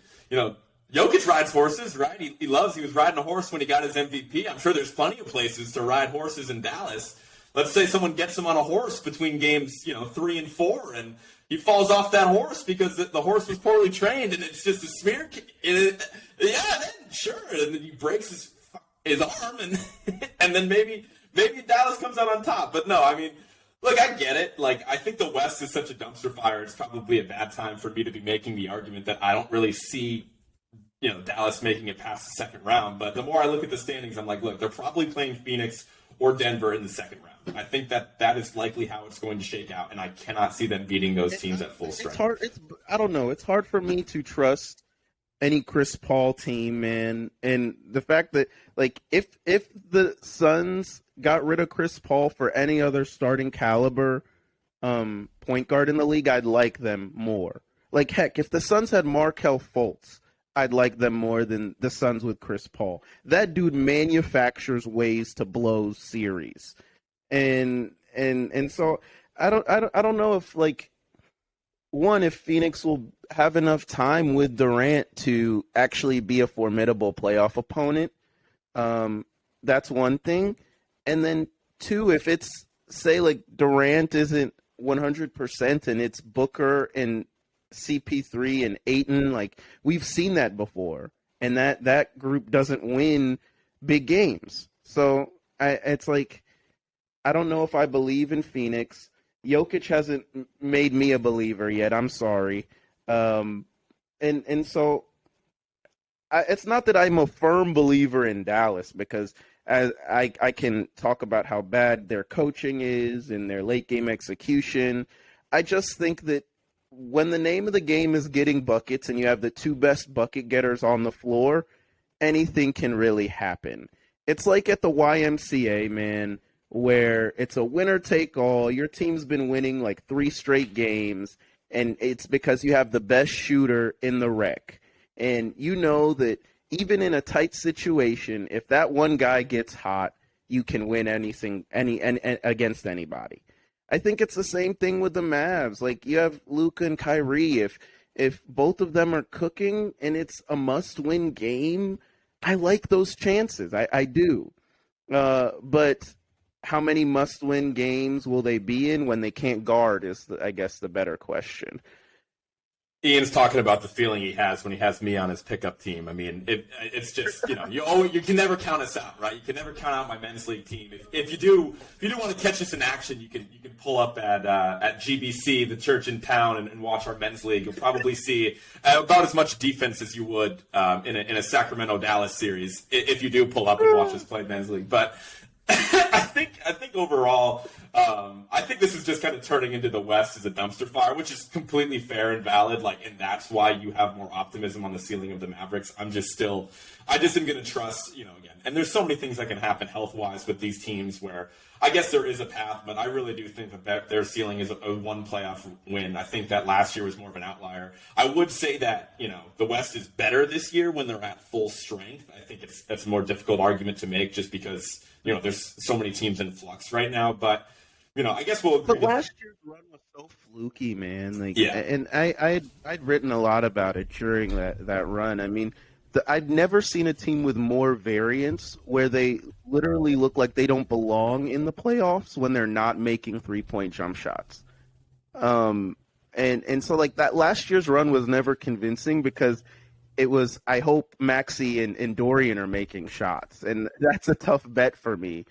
[SPEAKER 1] Jokic rides horses, right? He was riding a horse when he got his MVP. I'm sure there's plenty of places to ride horses in Dallas. Let's say someone gets him on a horse between games, 3 and 4, and he falls off that horse because the horse was poorly trained, and it's just a smear. Then sure, and then he breaks his arm, and then maybe Dallas comes out on top. But no, I mean, look, I get it. Like, I think the West is such a dumpster fire. It's probably a bad time for me to be making the argument that I don't really see Dallas making it past the second round. But the more I look at the standings, I'm like, look, they're probably playing Phoenix or Denver in the second round. I think that is likely how it's going to shake out, and I cannot see them beating those teams at full strength.
[SPEAKER 2] It's hard. I don't know. It's hard for me to trust any Chris Paul team, man. And the fact that, like, if the Suns got rid of Chris Paul for any other starting caliber point guard in the league, I'd like them more. Like, heck, if the Suns had Markelle Fultz, I'd like them more than the Suns with Chris Paul. That dude manufactures ways to blow series, and so I don't know if, like, one, if Phoenix will have enough time with Durant to actually be a formidable playoff opponent. That's one thing, and then two, if it's, say, like, Durant isn't 100% and it's Booker and CP3 and Ayton, like, we've seen that before, and that group doesn't win big games. So it's like, I don't know if I believe in Phoenix. Jokic hasn't made me a believer yet. I'm sorry. And so it's not that I'm a firm believer in Dallas, because as I can talk about how bad their coaching is and their late game execution. I just think that when the name of the game is getting buckets and you have the two best bucket getters on the floor, anything can really happen. It's like at the YMCA, man, where it's a winner take all. Your team's been winning like 3 straight games, and it's because you have the best shooter in the rec. And you know that even in a tight situation, if that one guy gets hot, you can win anything against anybody. I think it's the same thing with the Mavs. Like, you have Luka and Kyrie. If both of them are cooking and it's a must-win game, I like those chances. I do. But how many must-win games will they be in when they can't guard is, I guess, the better question.
[SPEAKER 1] Ian's talking about the feeling he has when he has me on his pickup team. I mean, it's just, you can never count us out, right? You can never count out my men's league team. If you do want to catch us in action, you can pull up at GBC, the church in town, and watch our men's league. You'll probably see about as much defense as you would in a Sacramento Dallas series if you do pull up and watch us play men's league. But I think overall, I think this is just kind of turning into the West as a dumpster fire, which is completely fair and valid. Like, and that's why you have more optimism on the ceiling of the Mavericks. I just am going to trust, again. And there's so many things that can happen health-wise with these teams where I guess there is a path, but I really do think that their ceiling is a one playoff win. I think that last year was more of an outlier. I would say that, the West is better this year when they're at full strength. I think that's a more difficult argument to make just because, there's so many teams in flux right now. But, I guess we'll agree.
[SPEAKER 2] But last year's run was so fluky, man. Like, yeah. And I'd written a lot about it during that run. I mean, I'd never seen a team with more variance where they literally look like they don't belong in the playoffs when they're not making 3-point jump shots. And so, like, that last year's run was never convincing because it was, I hope Maxey and Dorian are making shots, and that's a tough bet for me.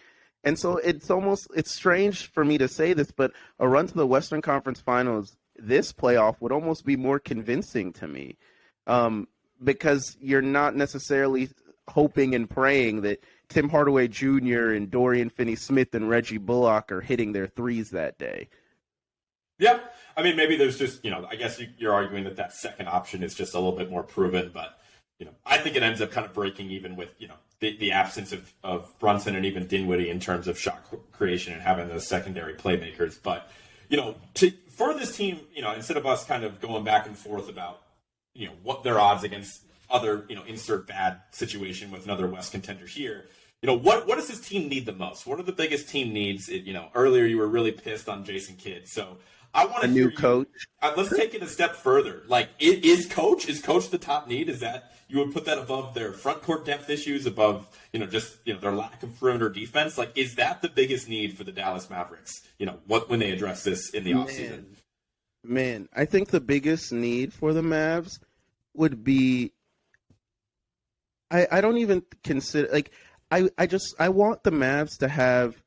[SPEAKER 2] And so it's strange for me to say this, but a run to the Western Conference Finals this playoff would almost be more convincing to me. Because you're not necessarily hoping and praying that Tim Hardaway Jr. and Dorian Finney-Smith and Reggie Bullock are hitting their threes that day.
[SPEAKER 1] Yeah. I mean, maybe there's just, I guess you're arguing that second option is just a little bit more proven, but, I think it ends up kind of breaking even with, the absence of Brunson and even Dinwiddie in terms of shot creation and having those secondary playmakers. But, for this team, instead of us kind of going back and forth about, what their odds against other, insert bad situation with another West contender here. What does this team need the most? What are the biggest team needs? Earlier you were really pissed on Jason Kidd. So I want
[SPEAKER 2] a new coach.
[SPEAKER 1] Let's take it a step further. Like, is coach the top need? Is that you would put that above their front court depth issues, above, their lack of perimeter defense? Like, is that the biggest need for the Dallas Mavericks? When they address this in the offseason?
[SPEAKER 2] Man, I think the biggest need for the Mavs would be, I don't even consider, like, I want the Mavs to have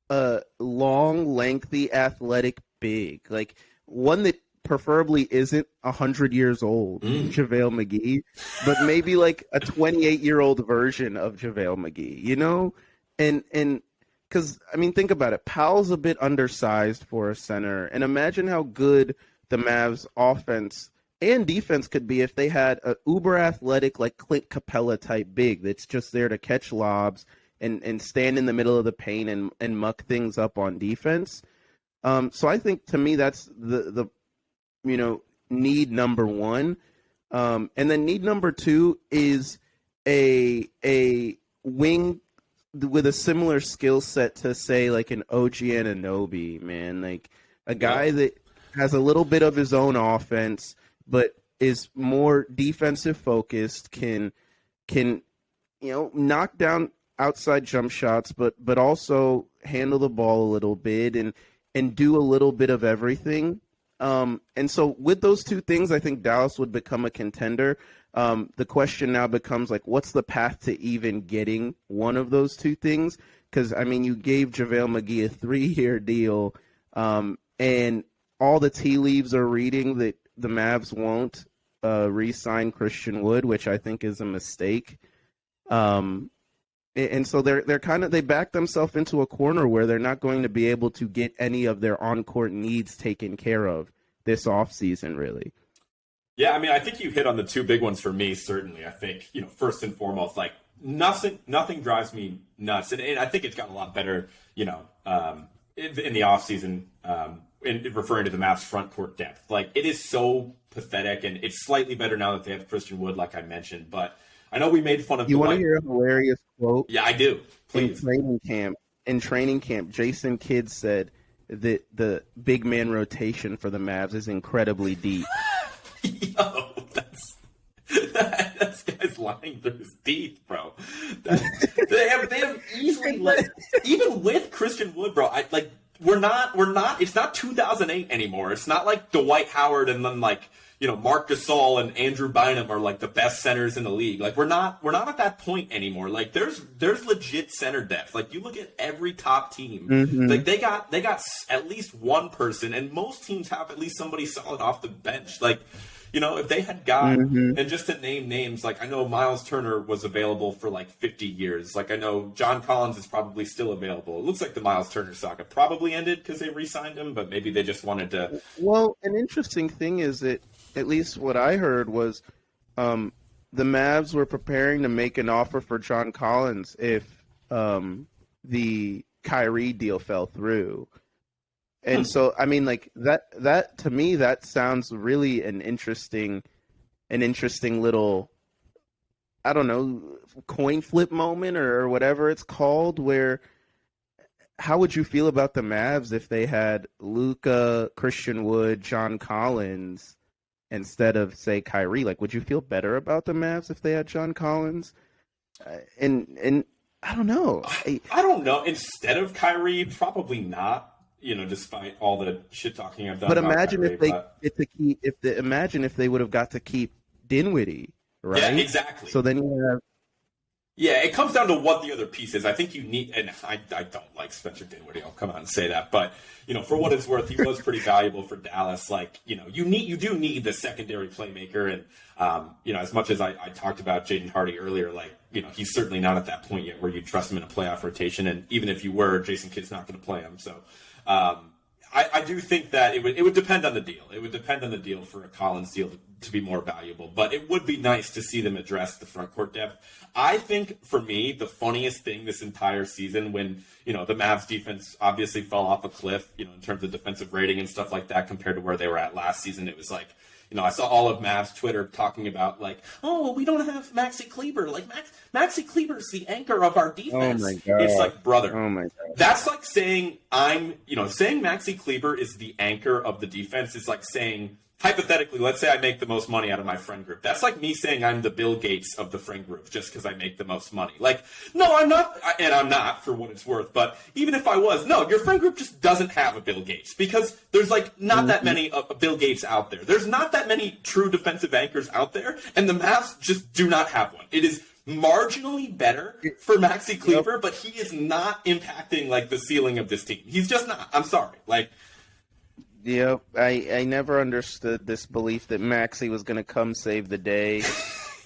[SPEAKER 2] a long, lengthy, athletic big, like one that preferably isn't 100 years old, JaVale McGee, but maybe like a 28-year-old version of JaVale McGee, and because I mean, think about it. Powell's a bit undersized for a center, and imagine how good the Mavs offense and defense could be if they had a uber athletic like Clint Capella type big that's just there to catch lobs and stand in the middle of the paint and muck things up on defense. So I think to me that's the need number one. And then need number two is a wing with a similar skill set to say like an OG Anunoby, man, like a guy that has a little bit of his own offense, but is more defensive focused, can knock down outside jump shots, but also handle the ball a little bit and do a little bit of everything. And so with those two things, I think Dallas would become a contender. The question now becomes like, what's the path to even getting one of those two things? Because, I mean, you gave JaVale McGee a 3-year deal, and all the tea leaves are reading that the Mavs won't re-sign Christian Wood, which I think is a mistake. And so they back themselves into a corner where they're not going to be able to get any of their on-court needs taken care of this offseason, really.
[SPEAKER 1] Yeah, I mean, I think you hit on the two big ones for me, certainly. I think, first and foremost, like, nothing drives me nuts. And I think it's gotten a lot better, in the offseason, in referring to the Mavs front court depth. Like, it is so pathetic, and it's slightly better now that they have Christian Wood, like I mentioned. But I know we made fun of.
[SPEAKER 2] You want to hear a hilarious quote?
[SPEAKER 1] Yeah, I do. Please.
[SPEAKER 2] In training camp, Jason Kidd said that the big man rotation for the Mavs is incredibly deep.
[SPEAKER 1] Yo, that's guy's lying through his teeth, bro. They have easily even with Christian Wood, bro. We're not. It's not 2008 anymore. It's not like Dwight Howard and then Marc Gasol and Andrew Bynum are like the best centers in the league. Like we're not at that point anymore. Like there's legit center depth. Like you look at every top team, like they got at least one person, and most teams have at least somebody solid off the bench. Like, if they had got, and just to name names, like I know Miles Turner was available for like 50 years. Like I know John Collins is probably still available. It looks like the Miles Turner saga probably ended because they re-signed him, but maybe they just wanted to.
[SPEAKER 2] Well, an interesting thing is that, at least what I heard was, the Mavs were preparing to make an offer for John Collins if the Kyrie deal fell through. And so, I mean, like that to me, that sounds really an interesting little, I don't know, coin flip moment or whatever it's called, where how would you feel about the Mavs if they had Luka, Christian Wood, John Collins instead of, say, Kyrie? Like, would you feel better about the Mavs if they had John Collins? And I don't know.
[SPEAKER 1] I don't know. Instead of Kyrie, probably not. Despite all the shit talking I've done.
[SPEAKER 2] But imagine if they would have got to keep Dinwiddie, right?
[SPEAKER 1] Yeah, exactly.
[SPEAKER 2] So then you have.
[SPEAKER 1] Yeah, it comes down to what the other piece is. I think you need, and I don't like Spencer Dinwiddie. I'll come out and say that, but for what it's worth, he was pretty valuable for Dallas. Like, you do need the secondary playmaker, and as much as I talked about Jaden Hardy earlier, like he's certainly not at that point yet where you trust him in a playoff rotation, and even if you were, Jason Kidd's not going to play him. So, I do think that it would depend on the deal. It would depend on the deal for a Collins deal to be more valuable, but it would be nice to see them address the front court depth. I think for me, the funniest thing this entire season when, the Mavs defense obviously fell off a cliff, in terms of defensive rating and stuff like that compared to where they were at last season. It was like, I saw all of Mavs Twitter talking about like, oh, we don't have Maxi Kleber. Like Maxi Kleber's the anchor of our defense.
[SPEAKER 2] Oh my God.
[SPEAKER 1] It's like, brother,
[SPEAKER 2] oh my God.
[SPEAKER 1] That's like saying saying Maxi Kleber is the anchor of the defense is like saying, hypothetically, let's say I make the most money out of my friend group. That's like me saying I'm the Bill Gates of the friend group just because I make the most money. Like, no, I'm not, and I'm not for what it's worth. But even if I was, no, your friend group just doesn't have a Bill Gates because there's like not that many Bill Gates out there. There's not that many true defensive anchors out there, and the Mavs just do not have one. It is marginally better for Maxi Kleber, but he is not impacting like the ceiling of this team. He's just not. I'm sorry. Like.
[SPEAKER 2] Yep, I never understood this belief that Maxey was going to come save the day.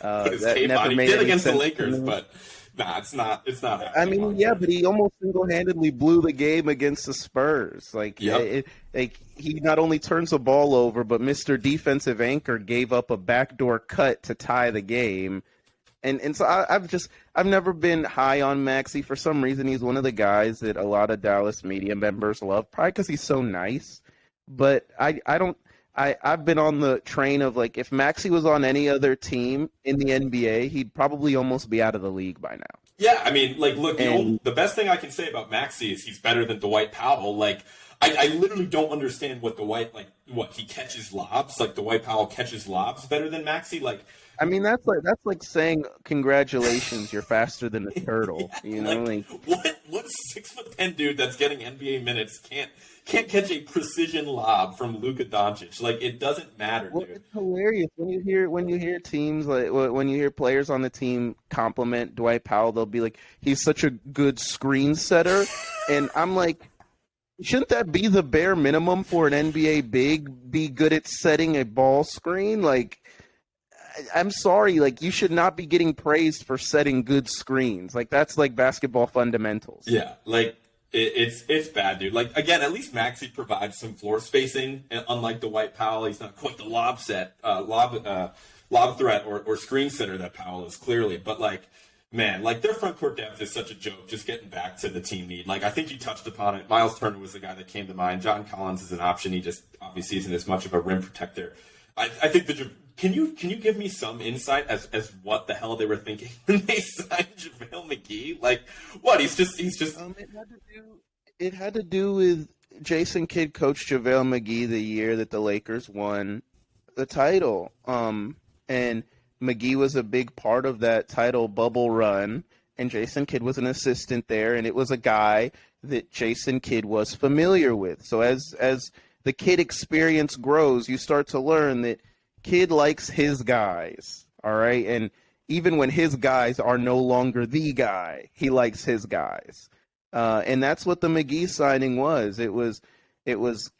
[SPEAKER 1] That never made
[SPEAKER 2] any
[SPEAKER 1] against
[SPEAKER 2] sense
[SPEAKER 1] the Lakers, but Nah, it's not. It's not
[SPEAKER 2] I
[SPEAKER 1] happening
[SPEAKER 2] mean,
[SPEAKER 1] long
[SPEAKER 2] yeah,
[SPEAKER 1] term.
[SPEAKER 2] but he almost single-handedly blew the game against the Spurs.
[SPEAKER 1] Yep.
[SPEAKER 2] Like he not only turns the ball over, but Mr. Defensive Anchor gave up a backdoor cut to tie the game. And so I've never been high on Maxey. For some reason, he's one of the guys that a lot of Dallas media members love, probably because he's so nice. But I don't. I've been on the train of like if Maxey was on any other team in the NBA, he'd probably almost be out of the league by now.
[SPEAKER 1] Yeah, I mean, like, look,
[SPEAKER 2] And
[SPEAKER 1] the best thing I can say about Maxey is he's better than Dwight Powell. Like, I literally don't understand what Dwight, like, what, he catches lobs? Like, Dwight Powell catches lobs better than Maxey? Like,
[SPEAKER 2] I mean, that's like saying congratulations, you're faster than a turtle. You know,
[SPEAKER 1] like, what 6'10" dude that's getting NBA minutes can't catch a precision lob from Luka Doncic? Like, it doesn't matter,
[SPEAKER 2] well,
[SPEAKER 1] dude.
[SPEAKER 2] it's hilarious when you hear teams like when you hear players on the team compliment Dwight Powell. They'll be like, he's such a good screen setter, and I'm like, shouldn't that be the bare minimum for an NBA big? Be good at setting a ball screen, like. I'm sorry, like you should not be getting praised for setting good screens. Like that's like basketball fundamentals.
[SPEAKER 1] Yeah, like it's bad, dude. Like again, at least Maxey provides some floor spacing, and unlike Dwight Powell, he's not quite the lob threat or screen setter that Powell is clearly. But like, man, like their front court depth is such a joke. Just getting back to the team need, like I think you touched upon it. Miles Turner was the guy that came to mind. John Collins is an option. He just obviously isn't as much of a rim protector. I think that. Can you give me some insight as what the hell they were thinking when they signed JaVale McGee? Like, what? He's just.
[SPEAKER 2] It had to do with Jason Kidd coached JaVale McGee the year that the Lakers won the title. And McGee was a big part of that title bubble run, and Jason Kidd was an assistant there, and it was a guy that Jason Kidd was familiar with. So as the Kidd experience grows, you start to learn that Kidd likes his guys, all right? And even when his guys are no longer the guy, he likes his guys. And that's what the McGee signing was. It was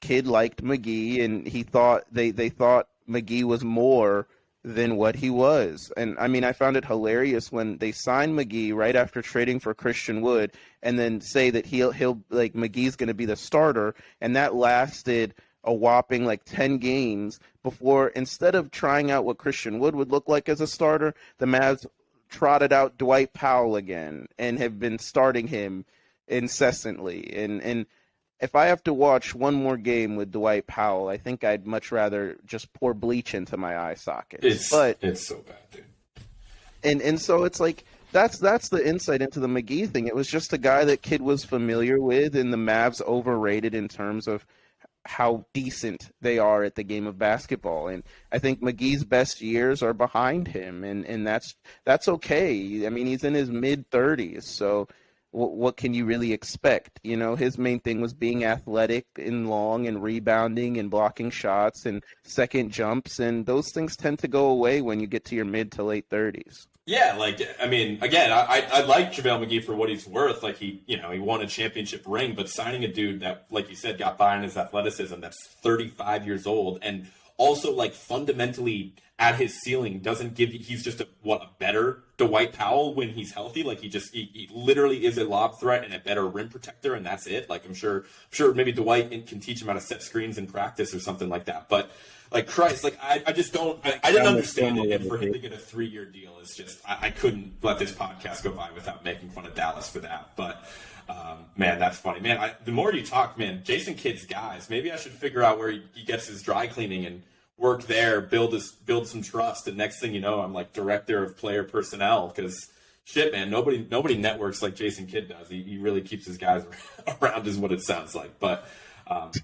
[SPEAKER 2] Kidd liked McGee, and he thought they thought McGee was more than what he was. And I mean, I found it hilarious when they signed McGee right after trading for Christian Wood, and then say that he'll like McGee's going to be the starter, and that lasted a whopping like 10 games before, instead of trying out what Christian Wood would look like as a starter, the Mavs trotted out Dwight Powell again and have been starting him incessantly. And if I have to watch one more game with Dwight Powell, I think I'd much rather just pour bleach into my eye sockets.
[SPEAKER 1] It's so bad, dude.
[SPEAKER 2] And so it's like that's the insight into the McGee thing. It was just a guy that Kidd was familiar with, and the Mavs overrated in terms of how decent they are at the game of basketball. And I think McGee's best years are behind him, and that's okay. I mean, he's in his mid-30s, so what can you really expect? You know, his main thing was being athletic and long and rebounding and blocking shots and second jumps, and those things tend to go away when you get to your mid to late 30s.
[SPEAKER 1] Yeah, like, I mean, again, I like JaVale McGee for what he's worth. Like, he won a championship ring, but signing a dude that, like you said, got by on his athleticism, that's 35 years old, and also, like, fundamentally at his ceiling doesn't give you, he's just a better Dwight Powell when he's healthy. Like, he literally is a lob threat and a better rim protector, and that's it. Like, I'm sure maybe Dwight can teach him how to set screens in practice or something like that. But, like, Christ, like, I just don't, I didn't understand it. And for him to get a 3-year deal is just, I couldn't let this podcast go by without making fun of Dallas for that. But, man, that's funny. Man, the more you talk, man, Jason Kidd's guys, maybe I should figure out where he gets his dry cleaning and work there, build some trust. And next thing you know, I'm like director of player personnel, because shit, man, nobody networks like Jason Kidd does. He really keeps his guys around, is what it sounds like. But,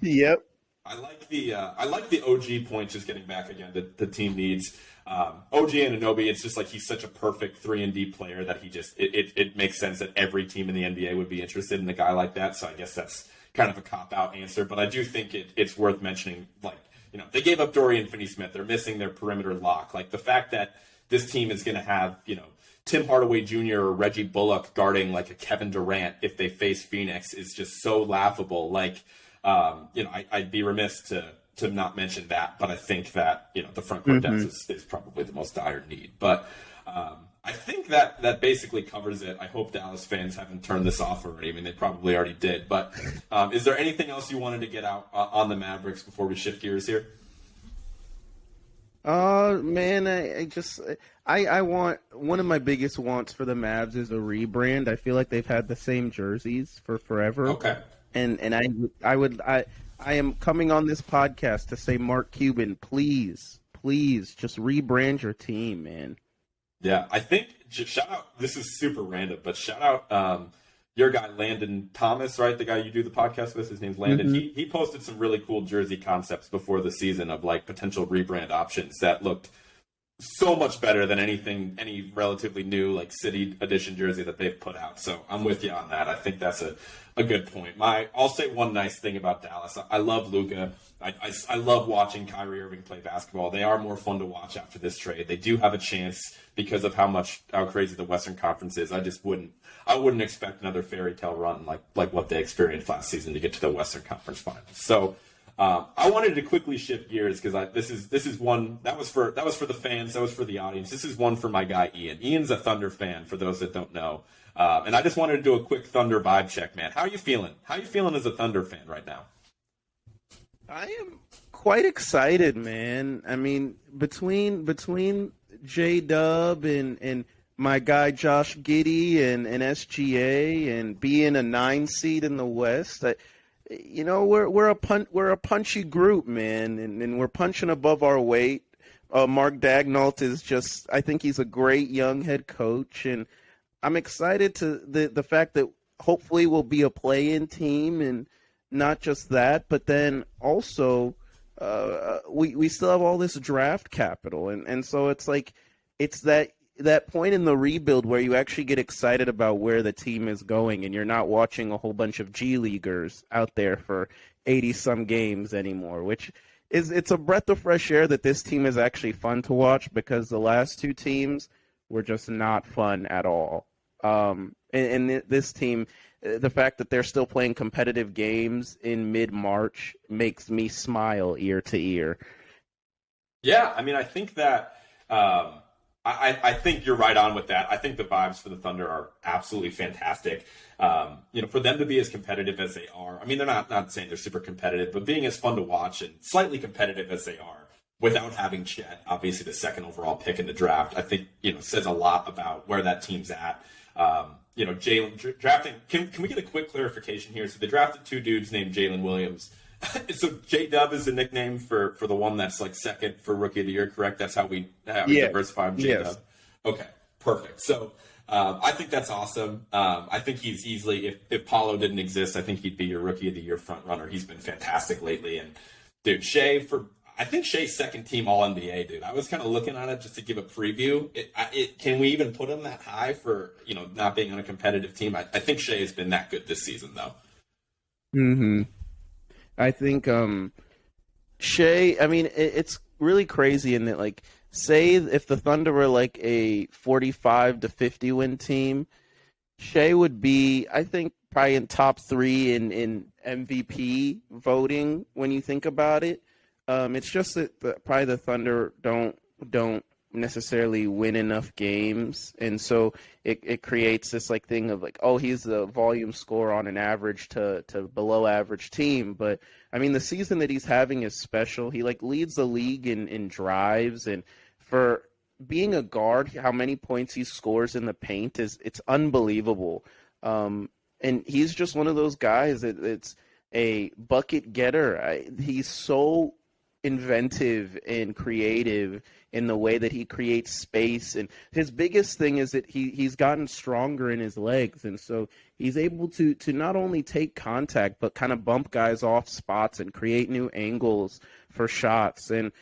[SPEAKER 2] Yep.
[SPEAKER 1] I like the OG point, just getting back again, the team needs. OG Anunoby, it's just like he's such a perfect 3-and-D player that he just, it makes sense that every team in the NBA would be interested in a guy like that. So I guess that's kind of a cop-out answer. But I do think it's worth mentioning, like, you know, they gave up Dorian Finney-Smith. They're missing their perimeter lock. Like, the fact that this team is going to have, you know, Tim Hardaway Jr. or Reggie Bullock guarding like a Kevin Durant if they face Phoenix is just so laughable. Like, you know, I'd be remiss to not mention that, but I think that, you know, the front court depth is probably the most dire need. But I think that basically covers it. I hope Dallas fans haven't turned this off already. I mean, they probably already did. But is there anything else you wanted to get out on the Mavericks before we shift gears here?
[SPEAKER 2] Man, I want, one of my biggest wants for the Mavs is a rebrand. I feel like they've had the same jerseys for forever.
[SPEAKER 1] Okay.
[SPEAKER 2] And I am coming on this podcast to say, Mark Cuban, please just rebrand your team, man.
[SPEAKER 1] Yeah, I think shout out. This is super random, but shout out your guy Landon Thomas, right? The guy you do the podcast with. His name's Landon.
[SPEAKER 2] Mm-hmm.
[SPEAKER 1] He posted some really cool jersey concepts before the season of like potential rebrand options that looked so much better than any relatively new like city edition jersey that they've put out. So I'm with you on that. I think that's a good point. I'll say one nice thing about Dallas. I love Luka. I love watching Kyrie Irving play basketball. They are more fun to watch after this trade. They do have a chance because of how crazy the Western Conference is. I wouldn't expect another fairy tale run like what they experienced last season to get to the Western Conference Finals. So I wanted to quickly shift gears because this is one that was for the fans, that was for the audience. This is one for my guy Ian. Ian's a Thunder fan, for those that don't know, and I just wanted to do a quick Thunder vibe check, man. How are you feeling? How are you feeling as a Thunder fan right now?
[SPEAKER 2] I am quite excited, man. I mean, between J-Dub and my guy Josh Giddey and SGA and being a 9 seed in the West, we're a punchy group, man, and we're punching above our weight. Mark Daigneault is just, I think he's a great young head coach, and I'm excited to the fact that hopefully we'll be a play-in team, and not just that, but then also we still have all this draft capital, and so it's like it's that point in the rebuild where you actually get excited about where the team is going, and you're not watching a whole bunch of G Leaguers out there for 80-some games anymore, which it's a breath of fresh air that this team is actually fun to watch, because the last two teams were just not fun at all. And this team, the fact that they're still playing competitive games in mid-March makes me smile ear to ear.
[SPEAKER 1] Yeah, I mean, I think that I think you're right on with that. I think the vibes for the Thunder are absolutely fantastic. For them to be as competitive as they are, I mean, they're not saying they're super competitive, but being as fun to watch and slightly competitive as they are without having Chet, obviously the second overall pick in the draft, I think, says a lot about where that team's at. Jalen drafting. Can we get a quick clarification here? So they drafted two dudes named Jalen Williams. So J-Dub is the nickname for the one that's like second for Rookie of the Year, correct? That's how we diversify him, J-Dub. Yes. Okay, perfect. So I think that's awesome. I think he's easily, if Paulo didn't exist, I think he'd be your Rookie of the Year front runner. He's been fantastic lately. And dude, I think Shea's second team All-NBA, dude. I was kind of looking at it just to give a preview. Can we even put him that high for, not being on a competitive team? I think Shea has been that good this season, though.
[SPEAKER 2] Mm-hmm. I think Shea, I mean, it's really crazy in that, like, say if the Thunder were like a 45 to 50 win team, Shea would be, I think, probably in top 3 in MVP voting when you think about it. It's just that probably the Thunder don't necessarily win enough games, and so it creates this like thing of like, oh, he's the volume scorer on an average to below average team. But I mean, the season that he's having is special. He like leads the league in drives, and for being a guard, how many points he scores in the paint it's unbelievable. And he's just one of those guys it's a bucket getter. He's so inventive and creative in the way that he creates space, and his biggest thing is that he's gotten stronger in his legs, and so he's able to not only take contact but kind of bump guys off spots and create new angles for shots, and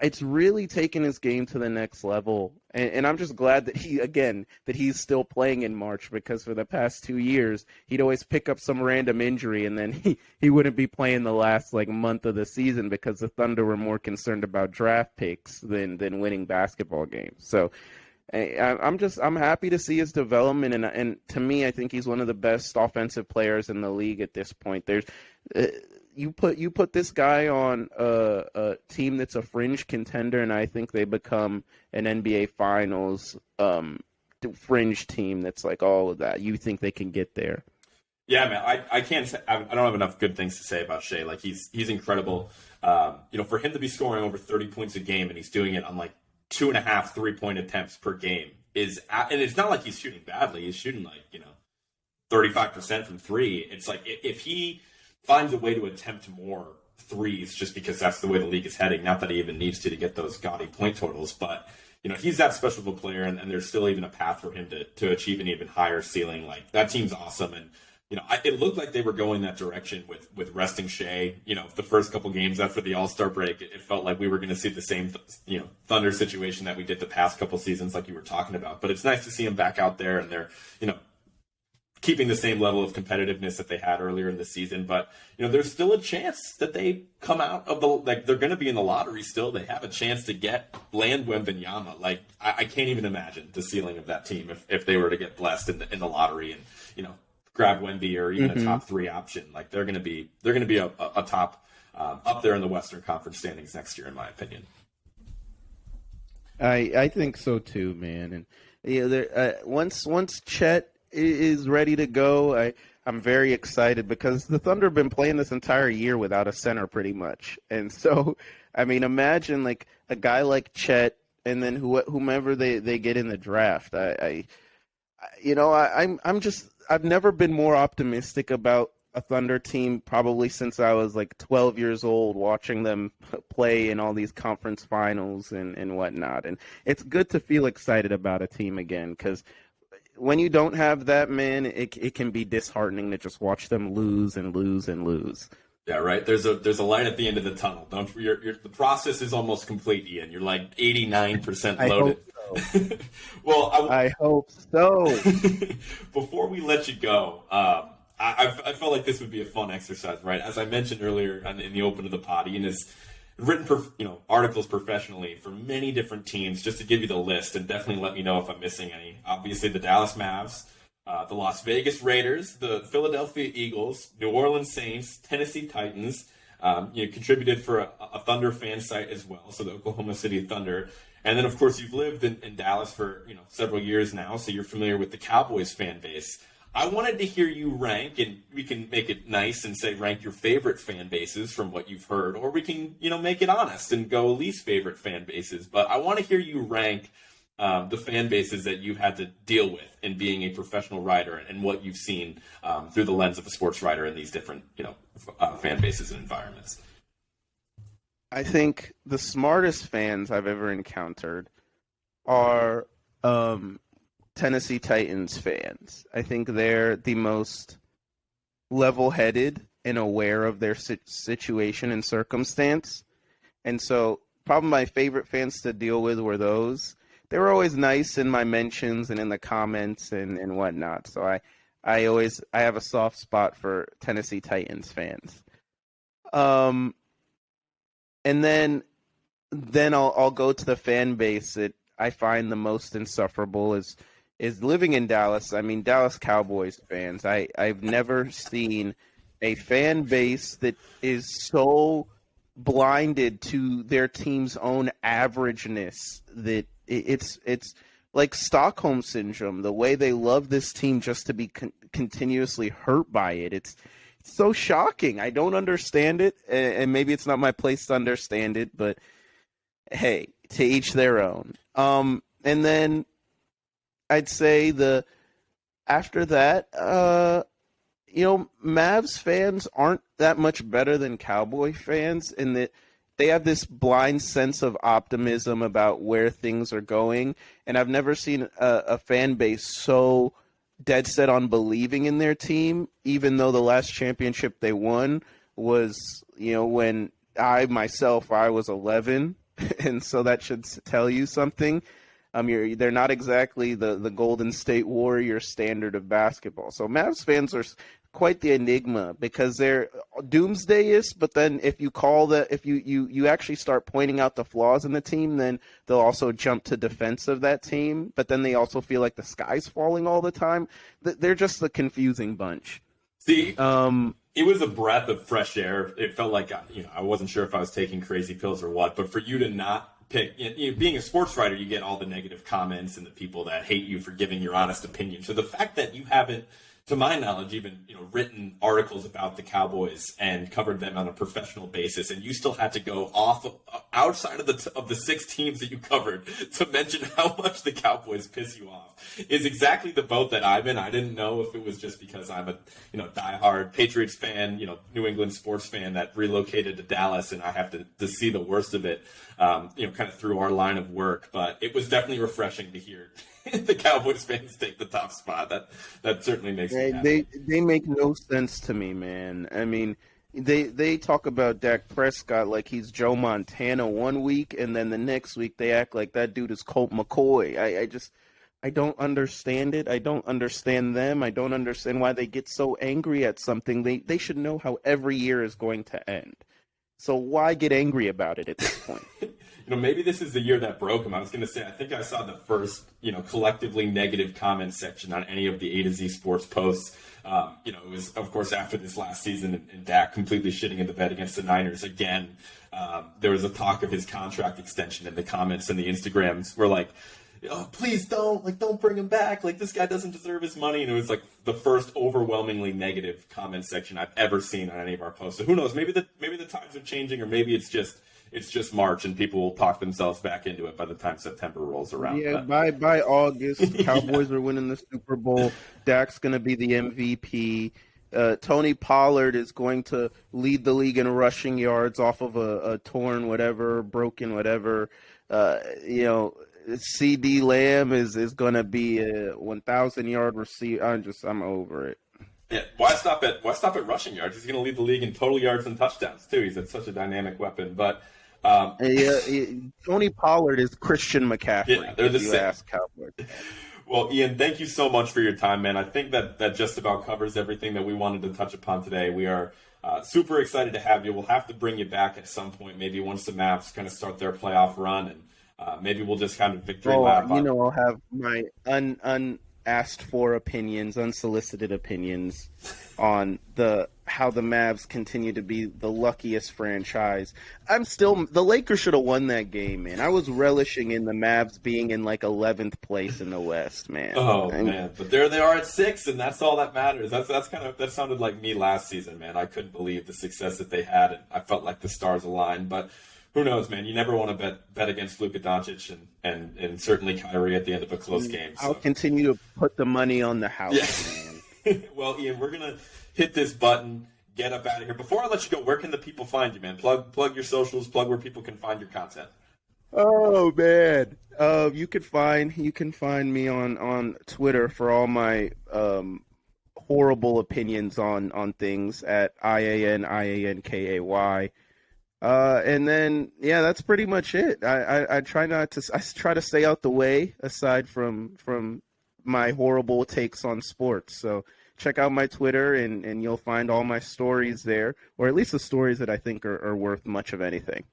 [SPEAKER 2] it's really taken his game to the next level. And I'm just glad that he's still playing in March, because for the past 2 years he'd always pick up some random injury and then he wouldn't be playing the last like month of the season because the Thunder were more concerned about draft picks than winning basketball games. So I'm happy to see his development, and to me, I think he's one of the best offensive players in the league at this point. There's you put this guy on a team that's a fringe contender, and I think they become an NBA Finals fringe team that's like all of that. You think they can get there?
[SPEAKER 1] Yeah, man, I can't say, I don't have enough good things to say about Shea. Like he's incredible. For him to be scoring over 30 points a game and he's doing it on like 2.5 3-point attempts per game and it's not like he's shooting badly. He's shooting like, 35% from three. It's like if he finds a way to attempt more threes just because that's the way the league is heading, not that he even needs to get those gaudy point totals, but he's that special of a player, and there's still even a path for him to achieve an even higher ceiling. Like that team's awesome, and it looked like they were going that direction with resting Shea. The first couple games after the All-Star break, it felt like we were going to see the same, Thunder situation that we did the past couple seasons, like you were talking about. But it's nice to see him back out there, and they're, keeping the same level of competitiveness that they had earlier in the season. But, there's still a chance that they come out of they're going to be in the lottery still. They have a chance to land Wembanyama. Like, I can't even imagine the ceiling of that team if they were to get blessed in the lottery and, grab Wemby or even a top 3 option. Like they're going to be a top up there in the Western Conference standings next year, in my opinion.
[SPEAKER 2] I think so too, man. And once Chet is ready to go, I'm very excited because the Thunder have been playing this entire year without a center pretty much. And so, I mean, imagine like a guy like Chet and then whomever they get in the draft. I've never been more optimistic about a Thunder team probably since I was like 12 years old watching them play in all these conference finals and whatnot. And it's good to feel excited about a team again because when you don't have that, man, it can be disheartening to just watch them lose and lose and lose.
[SPEAKER 1] Yeah, right. There's a light at the end of the tunnel. The process is almost complete, Ian. You're like 89% loaded.
[SPEAKER 2] I hope so.
[SPEAKER 1] Well,
[SPEAKER 2] I hope so.
[SPEAKER 1] Before we let you go, I felt like this would be a fun exercise, right? As I mentioned earlier in the open of the pod, Ian has written articles professionally for many different teams. Just to give you the list, and definitely let me know if I'm missing any. Obviously, the Dallas Mavs, the Las Vegas Raiders, the Philadelphia Eagles, New Orleans Saints, Tennessee Titans. Contributed for a Thunder fan site as well, so the Oklahoma City Thunder. And then, of course, you've lived in Dallas for several years now, so you're familiar with the Cowboys fan base. I wanted to hear you rank, and we can make it nice and say rank your favorite fan bases from what you've heard, or we can make it honest and go least favorite fan bases. But I want to hear you rank the fan bases that you've had to deal with in being a professional writer and what you've seen through the lens of a sports writer in these different fan bases and environments.
[SPEAKER 2] I think the smartest fans I've ever encountered are Tennessee Titans fans. I think they're the most level-headed and aware of their situation and circumstance. And so probably my favorite fans to deal with were those. They were always nice in my mentions and in the comments and whatnot. So I have a soft spot for Tennessee Titans fans. And then I'll go to the fan base that I find the most insufferable is living in Dallas. I mean, Dallas Cowboys fans. I've never seen a fan base that is so blinded to their team's own averageness that it's like Stockholm syndrome. The way they love this team just to be continuously hurt by it. It's so shocking. I don't understand it, and maybe it's not my place to understand it, but hey, to each their own. And then I'd say after that, Mavs fans aren't that much better than Cowboy fans in that they have this blind sense of optimism about where things are going, and I've never seen a fan base so dead set on believing in their team, even though the last championship they won was, when I was 11, and so that should tell you something. They're not exactly the Golden State Warriors standard of basketball. So Mavs fans are quite the enigma because they're doomsdayists, but then if you actually start pointing out the flaws in the team, then they'll also jump to defense of that team, but then they also feel like the sky's falling all the time. They're just a confusing bunch.
[SPEAKER 1] See, it was a breath of fresh air. It felt like, I wasn't sure if I was taking crazy pills or what, but for you to not pick. Being a sports writer, you get all the negative comments and the people that hate you for giving your honest opinion. So the fact that you haven't, to my knowledge, even written articles about the Cowboys and covered them on a professional basis, and you still had to go outside of the 6 teams that you covered to mention how much the Cowboys piss you off, is exactly the boat that I'm in. I didn't know if it was just because I'm a diehard Patriots fan, New England sports fan that relocated to Dallas, and I have to see the worst of it, kind of through our line of work. But it was definitely refreshing to hear the Cowboys fans take the top spot. That certainly makes me happy.
[SPEAKER 2] They make no sense to me, man. I mean, they talk about Dak Prescott like he's Joe Montana one week, and then the next week they act like that dude is Colt McCoy. I don't understand it. I don't understand them. I don't understand why they get so angry at something. They should know how every year is going to end. So why get angry about it at this point?
[SPEAKER 1] Maybe this is the year that broke him. I was going to say, I think I saw the first, collectively negative comment section on any of the A to Z sports posts. It was, of course, after this last season and Dak completely shitting in the bed against the Niners again. There was a talk of his contract extension, and the comments and the Instagrams were like, oh, please don't bring him back. Like, this guy doesn't deserve his money. And it was like the first overwhelmingly negative comment section I've ever seen on any of our posts. So who knows? Maybe the times are changing, or maybe it's just March and people will talk themselves back into it by the time September rolls around.
[SPEAKER 2] Yeah, by August, Cowboys are winning the Super Bowl. Dak's going to be the MVP. Tony Pollard is going to lead the league in rushing yards off of a torn whatever, broken whatever. CD Lamb is going to be a 1,000-yard receiver. I'm over it.
[SPEAKER 1] Yeah, why stop at rushing yards? He's going to lead the league in total yards and touchdowns too. He's such a dynamic weapon. But
[SPEAKER 2] Tony Pollard is Christian McCaffrey.
[SPEAKER 1] Yeah, they're the same.
[SPEAKER 2] Ask Cowboys.
[SPEAKER 1] Well, Ian, thank you so much for your time, man. I think that just about covers everything that we wanted to touch upon today. We are super excited to have you. We'll have to bring you back at some point, maybe once the Mavs kind of start their playoff run, and maybe we'll just kind of victory lap.
[SPEAKER 2] I'll have my unasked for opinions, unsolicited opinions on how the Mavs continue to be the luckiest franchise. The Lakers should have won that game, man. I was relishing in the Mavs being in like 11th place in the West, man.
[SPEAKER 1] Oh man, but there they are at 6, and that's all that matters. That sounded like me last season, man. I couldn't believe the success that they had, and I felt like the stars aligned. But who knows, man? You never want to bet against Luka Doncic and certainly Kyrie at the end of a close game. So.
[SPEAKER 2] I'll continue to put the money on the house, man.
[SPEAKER 1] Well, Ian, we're gonna hit this button, get up out of here. Before I let you go, where can the people find you, man? Plug your socials, plug where people can find your content.
[SPEAKER 2] Oh man, you can find me on Twitter for all my horrible opinions on things at IANKAY. And then that's pretty much it. I try to stay out the way aside from my horrible takes on sports. So check out my Twitter and you'll find all my stories there, or at least the stories that I think are worth much of anything.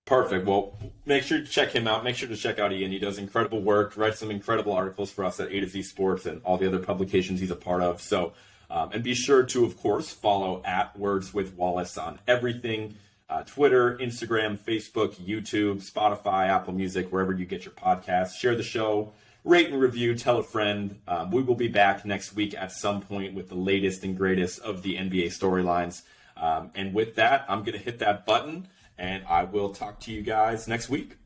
[SPEAKER 1] Perfect. Well, make sure to check him out. Make sure to check out Ian. He does incredible work, writes some incredible articles for us at A to Z Sports and all the other publications he's a part of. So, and be sure to, of course, follow at Words with Wallace on everything. Twitter, Instagram, Facebook, YouTube, Spotify, Apple Music, wherever you get your podcasts. Share the show, rate and review, tell a friend. We will be back next week at some point with the latest and greatest of the NBA storylines. And with that, I'm going to hit that button, and I will talk to you guys next week.